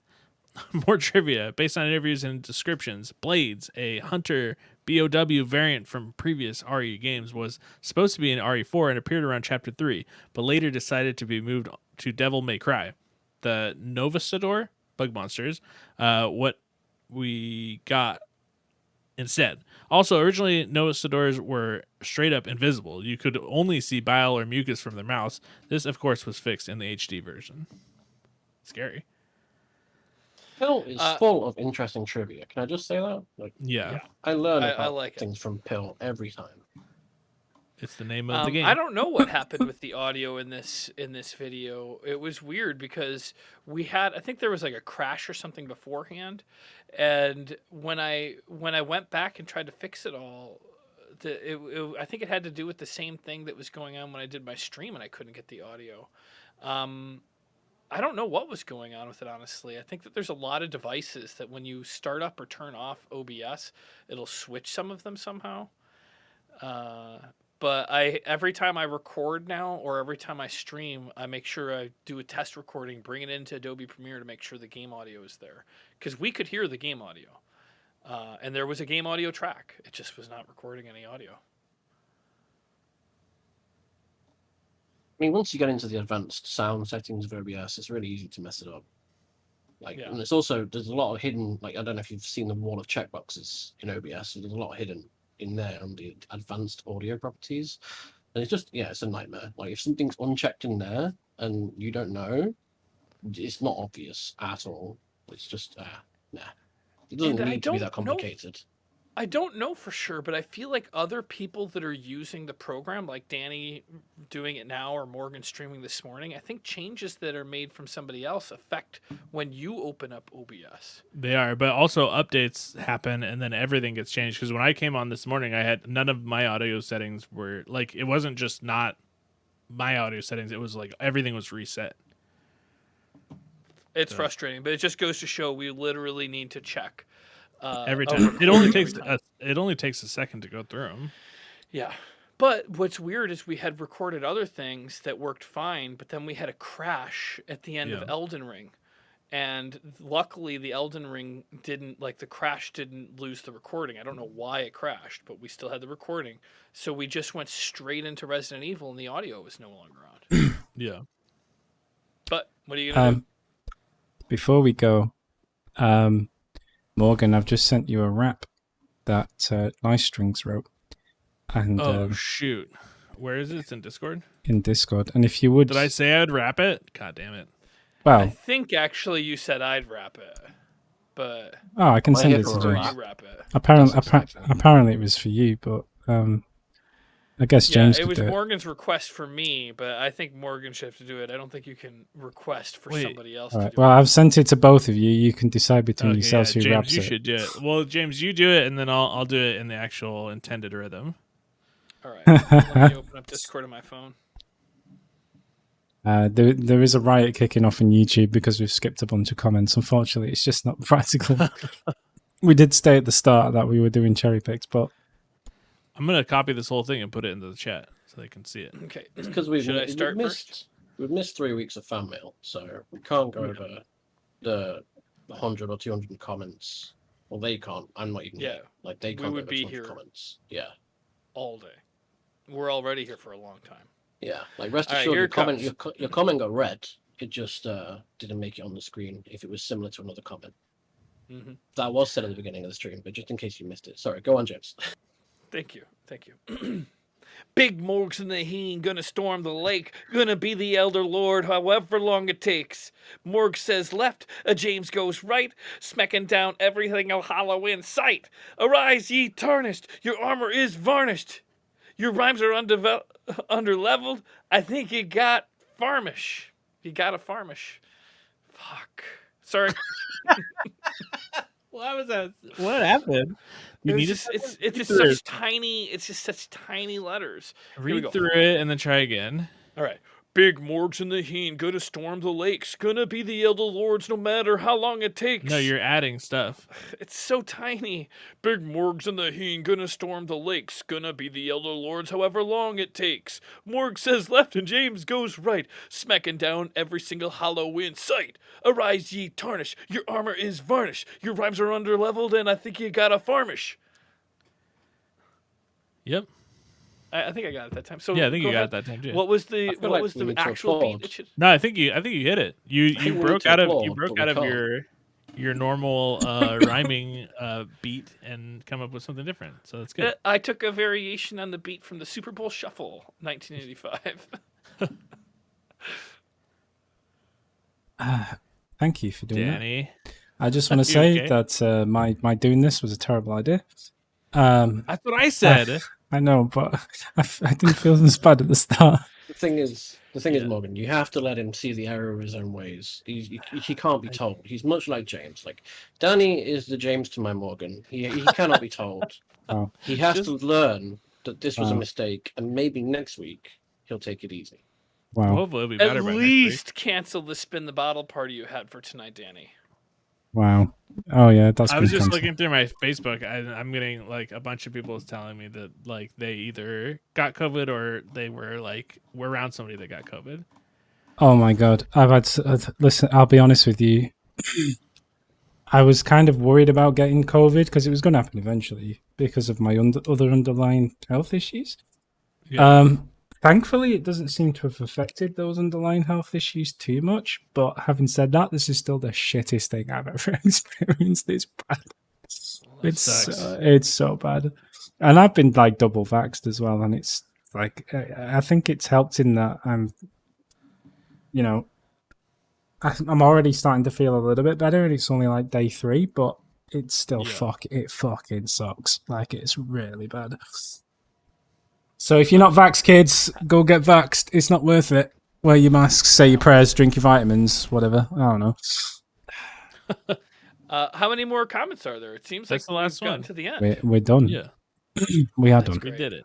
More trivia. Based on interviews and descriptions, Blades, a Hunter BOW variant from previous RE games, was supposed to be in RE4 and appeared around Chapter 3, but later decided to be moved to Devil May Cry. The Novasador, bug monsters, what we got instead. Also, originally, Novasadors were straight up invisible. You could only see bile or mucus from their mouths. This, of course, was fixed in the HD version. Scary. Pill is full of interesting trivia. Can I just say that? Like, Yeah. I learn I about like it. things from Pill every time. It's the name of the game. I don't know what happened with the audio in this video. It was weird because I think there was like a crash or something beforehand, and when I went back and tried to fix it all, I think it had to do with the same thing that was going on when I did my stream and I couldn't get the audio. I don't know what was going on with it, honestly. I think that there's a lot of devices that when you start up or turn off OBS, it'll switch some of them somehow. But every time I record now or every time I stream, I make sure I do a test recording, bring it into Adobe Premiere to make sure the game audio is there. Because we could hear the game audio. And there was a game audio track. It just was not recording any audio. I mean, once you get into the advanced sound settings of OBS, it's really easy to mess it up. Like, Yeah. and it's also, there's a lot of hidden, like, I don't know if you've seen the wall of checkboxes in OBS, so there's a lot hidden in there on the advanced audio properties. And it's just, yeah, it's a nightmare. Like, if something's unchecked in there and you don't know, it's not obvious at all. It's just, nah. It doesn't And I need to be that don't know- complicated. I don't know for sure, but I feel like other people that are using the program, like Danny doing it now or Morgan streaming this morning, I think changes that are made from somebody else affect when you open up OBS. They are, but also updates happen and then everything gets changed. Because when I came on this morning, I had none of my audio settings were like, it wasn't just not my audio settings, it was like everything was reset. It's frustrating, but it just goes to show we literally need to check. Every a time. It recording only every takes time. it only takes a second to go through them. Yeah. But what's weird is we had recorded other things that worked fine, but then we had a crash at the end Yeah. of Elden Ring. And luckily the Elden Ring the crash didn't lose the recording. I don't know why it crashed, but we still had the recording. So we just went straight into Resident Evil and the audio was no longer on. Yeah. But what are you going to do? Before we go, Morgan, I've just sent you a rap that Nice Strings wrote, and Shoot. Where is it? It's in Discord? in Discord. And if you would, Did I say I'd wrap it? God damn it. I well, think actually you said I'd wrap it. But I can Well, send here it for to a James. rap. you wrap it. Apparently it was for you, but I guess James Yeah, it could was do it. Morgan's request for me, but I think Morgan should have to do it. I don't think you can request for Wait. somebody else All to right. do Well, it. I've sent it to both of you. You can decide between Okay, yourselves who James, raps you it. should do it. Well, James, you do it, and then I'll do it in the actual intended rhythm. All right. Let me open up Discord on my phone. There is a riot kicking off on YouTube because we've skipped a bunch of comments. Unfortunately, it's just not practical. We did stay at the start that we were doing cherry picks, but I'm going to copy this whole thing and put it into the chat so they can see it. Okay. It's because Should I start we've missed 3 weeks of fan mail, so we can't go over the 100 or 200 comments. Well, they can't. I'm not even Yeah. here. Like, they We can't go would over be 200 here. comments. Yeah. All day. We're already here for a long time. Yeah, like rest All right, assured, here your it comment, comes. your comment got read. It just didn't make it on the screen if it was similar to another comment. Hmm. That was said at the beginning of the stream, but just in case you missed it. Sorry, go on, James. Thank you. Big Morgs and the Heen gonna storm the lake, gonna be the Elder Lord however long it takes. Morg says left, James goes right, smacking down everything a hollow in sight. Arise, ye tarnished, your armor is varnished. Your rhymes are underleveled. I think you got farmish. You got a farmish. Fuck. Sorry. Why was that? What happened? You It's need just to it's just such tiny letters. Here we read go. through it and then try again. All right. Big Morgs in the Heen, gonna storm the lakes, gonna be the Elder Lords no matter how long it takes. No, you're adding stuff. It's so tiny. Big Morgs in the Heen, gonna storm the lakes, gonna be the Elder Lords however long it takes. Morg says left and James goes right, smacking down every single hollow in sight. Arise, ye tarnish, your armor is varnished, your rhymes are underleveled, and I think you got a farmish. Yep. I think I got it that time. So Yeah, I think go you got ahead. it that time too. What was the feel like we the need to actual beat? applaud. It should... No, I think you hit it. You think we need broke to out of applaud, but we can't. your normal rhyming beat and come up with something different. So that's good. I took a variation on the beat from the Super Bowl Shuffle, 1985. Thank you for doing Danny. that. I just want to You say okay? that my doing this was a terrible idea. That's what I said. I know, but I didn't feel as bad at the start. The thing is, Yeah. Morgan, you have to let him see the error of his own ways. He can't be told. He's much like James. Like Danny is the James to my Morgan. He cannot be told. Oh. He has to learn that this was a Wow. mistake, and maybe next week he'll take it easy. Wow. Hopefully it'll be better At by least cancel the spin the bottle party you had for tonight, Danny. Wow. Oh yeah, that's. I was been just cancelled. looking through my Facebook. I'm getting like a bunch of people telling me that like they either got COVID or they were around somebody that got COVID. Oh my god, I've had. Listen, I'll be honest with you. I was kind of worried about getting COVID because it was going to happen eventually because of my other underlying health issues. Yeah. Thankfully, it doesn't seem to have affected those underlying health issues too much. But having said that, this is still the shittest thing I've ever experienced. It's bad. It's so bad, and I've been like double vaxxed as well, and it's like I think it's helped in that I'm already starting to feel a little bit better, and it's only like day 3, but it's still it fucking sucks. Like it's really bad. So if you're not vaxxed, kids, go get vaxxed. It's not worth it. Wear your masks, say your prayers, drink your vitamins, whatever. I don't know. How many more comments are there? It seems That's like the last we've gotten one. to the end. We're done. Yeah. We are That's done. great. We did it.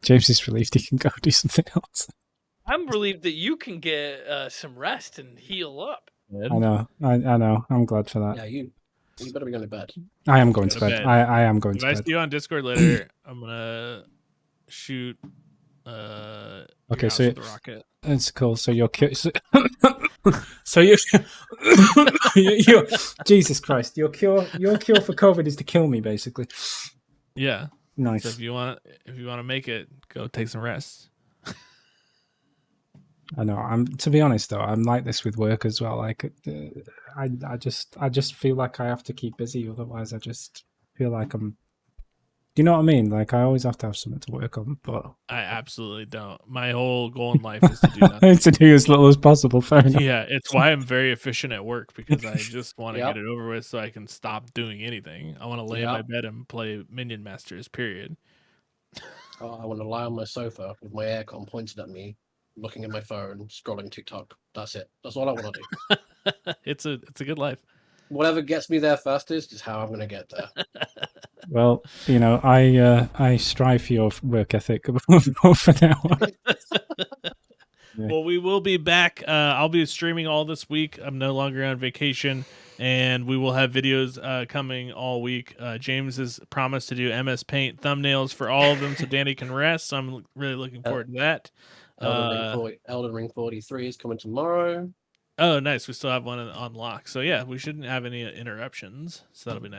James is relieved he can go do something else. I'm relieved that you can get some rest and heal up. I know. I'm glad for that. Yeah, you better be going to bed. I am going to Go to bed. bed. I am going If to I bed. see you on Discord later, I'm gonna shoot your Okay, house so with a rocket. it's cool. So you're so you Jesus Christ, your cure for COVID is to kill me, basically. Yeah. Nice. So if you want to make it, go take some rest. I know. To be honest though, I'm like this with work as well. Like, I just feel like I have to keep busy. Otherwise, I just feel like I'm. Do you know what I mean? Like, I always have to have something to work on. But I absolutely don't. My whole goal in life is to do nothing. to do as little as possible. Fair enough. Yeah, it's why I'm very efficient at work because I just want to Yep. get it over with so I can stop doing anything. I want to lay in my bed and play Minion Masters. Period. I want to lie on my sofa with my aircon pointed at me, looking at my phone, scrolling TikTok. That's it. That's all I want to do. It's a good life. Whatever gets me there fastest is how I'm going to get there. Well, I strive for your work ethic for now. Well, we will be back. I'll be streaming all this week. I'm no longer on vacation, and we will have videos coming all week. James has promised to do MS Paint thumbnails for all of them so Danny can rest. So I'm really looking forward to that. Elden Ring 43 is coming tomorrow. Oh, nice. We still have one on lock. So, yeah, we shouldn't have any interruptions. So that'll be nice.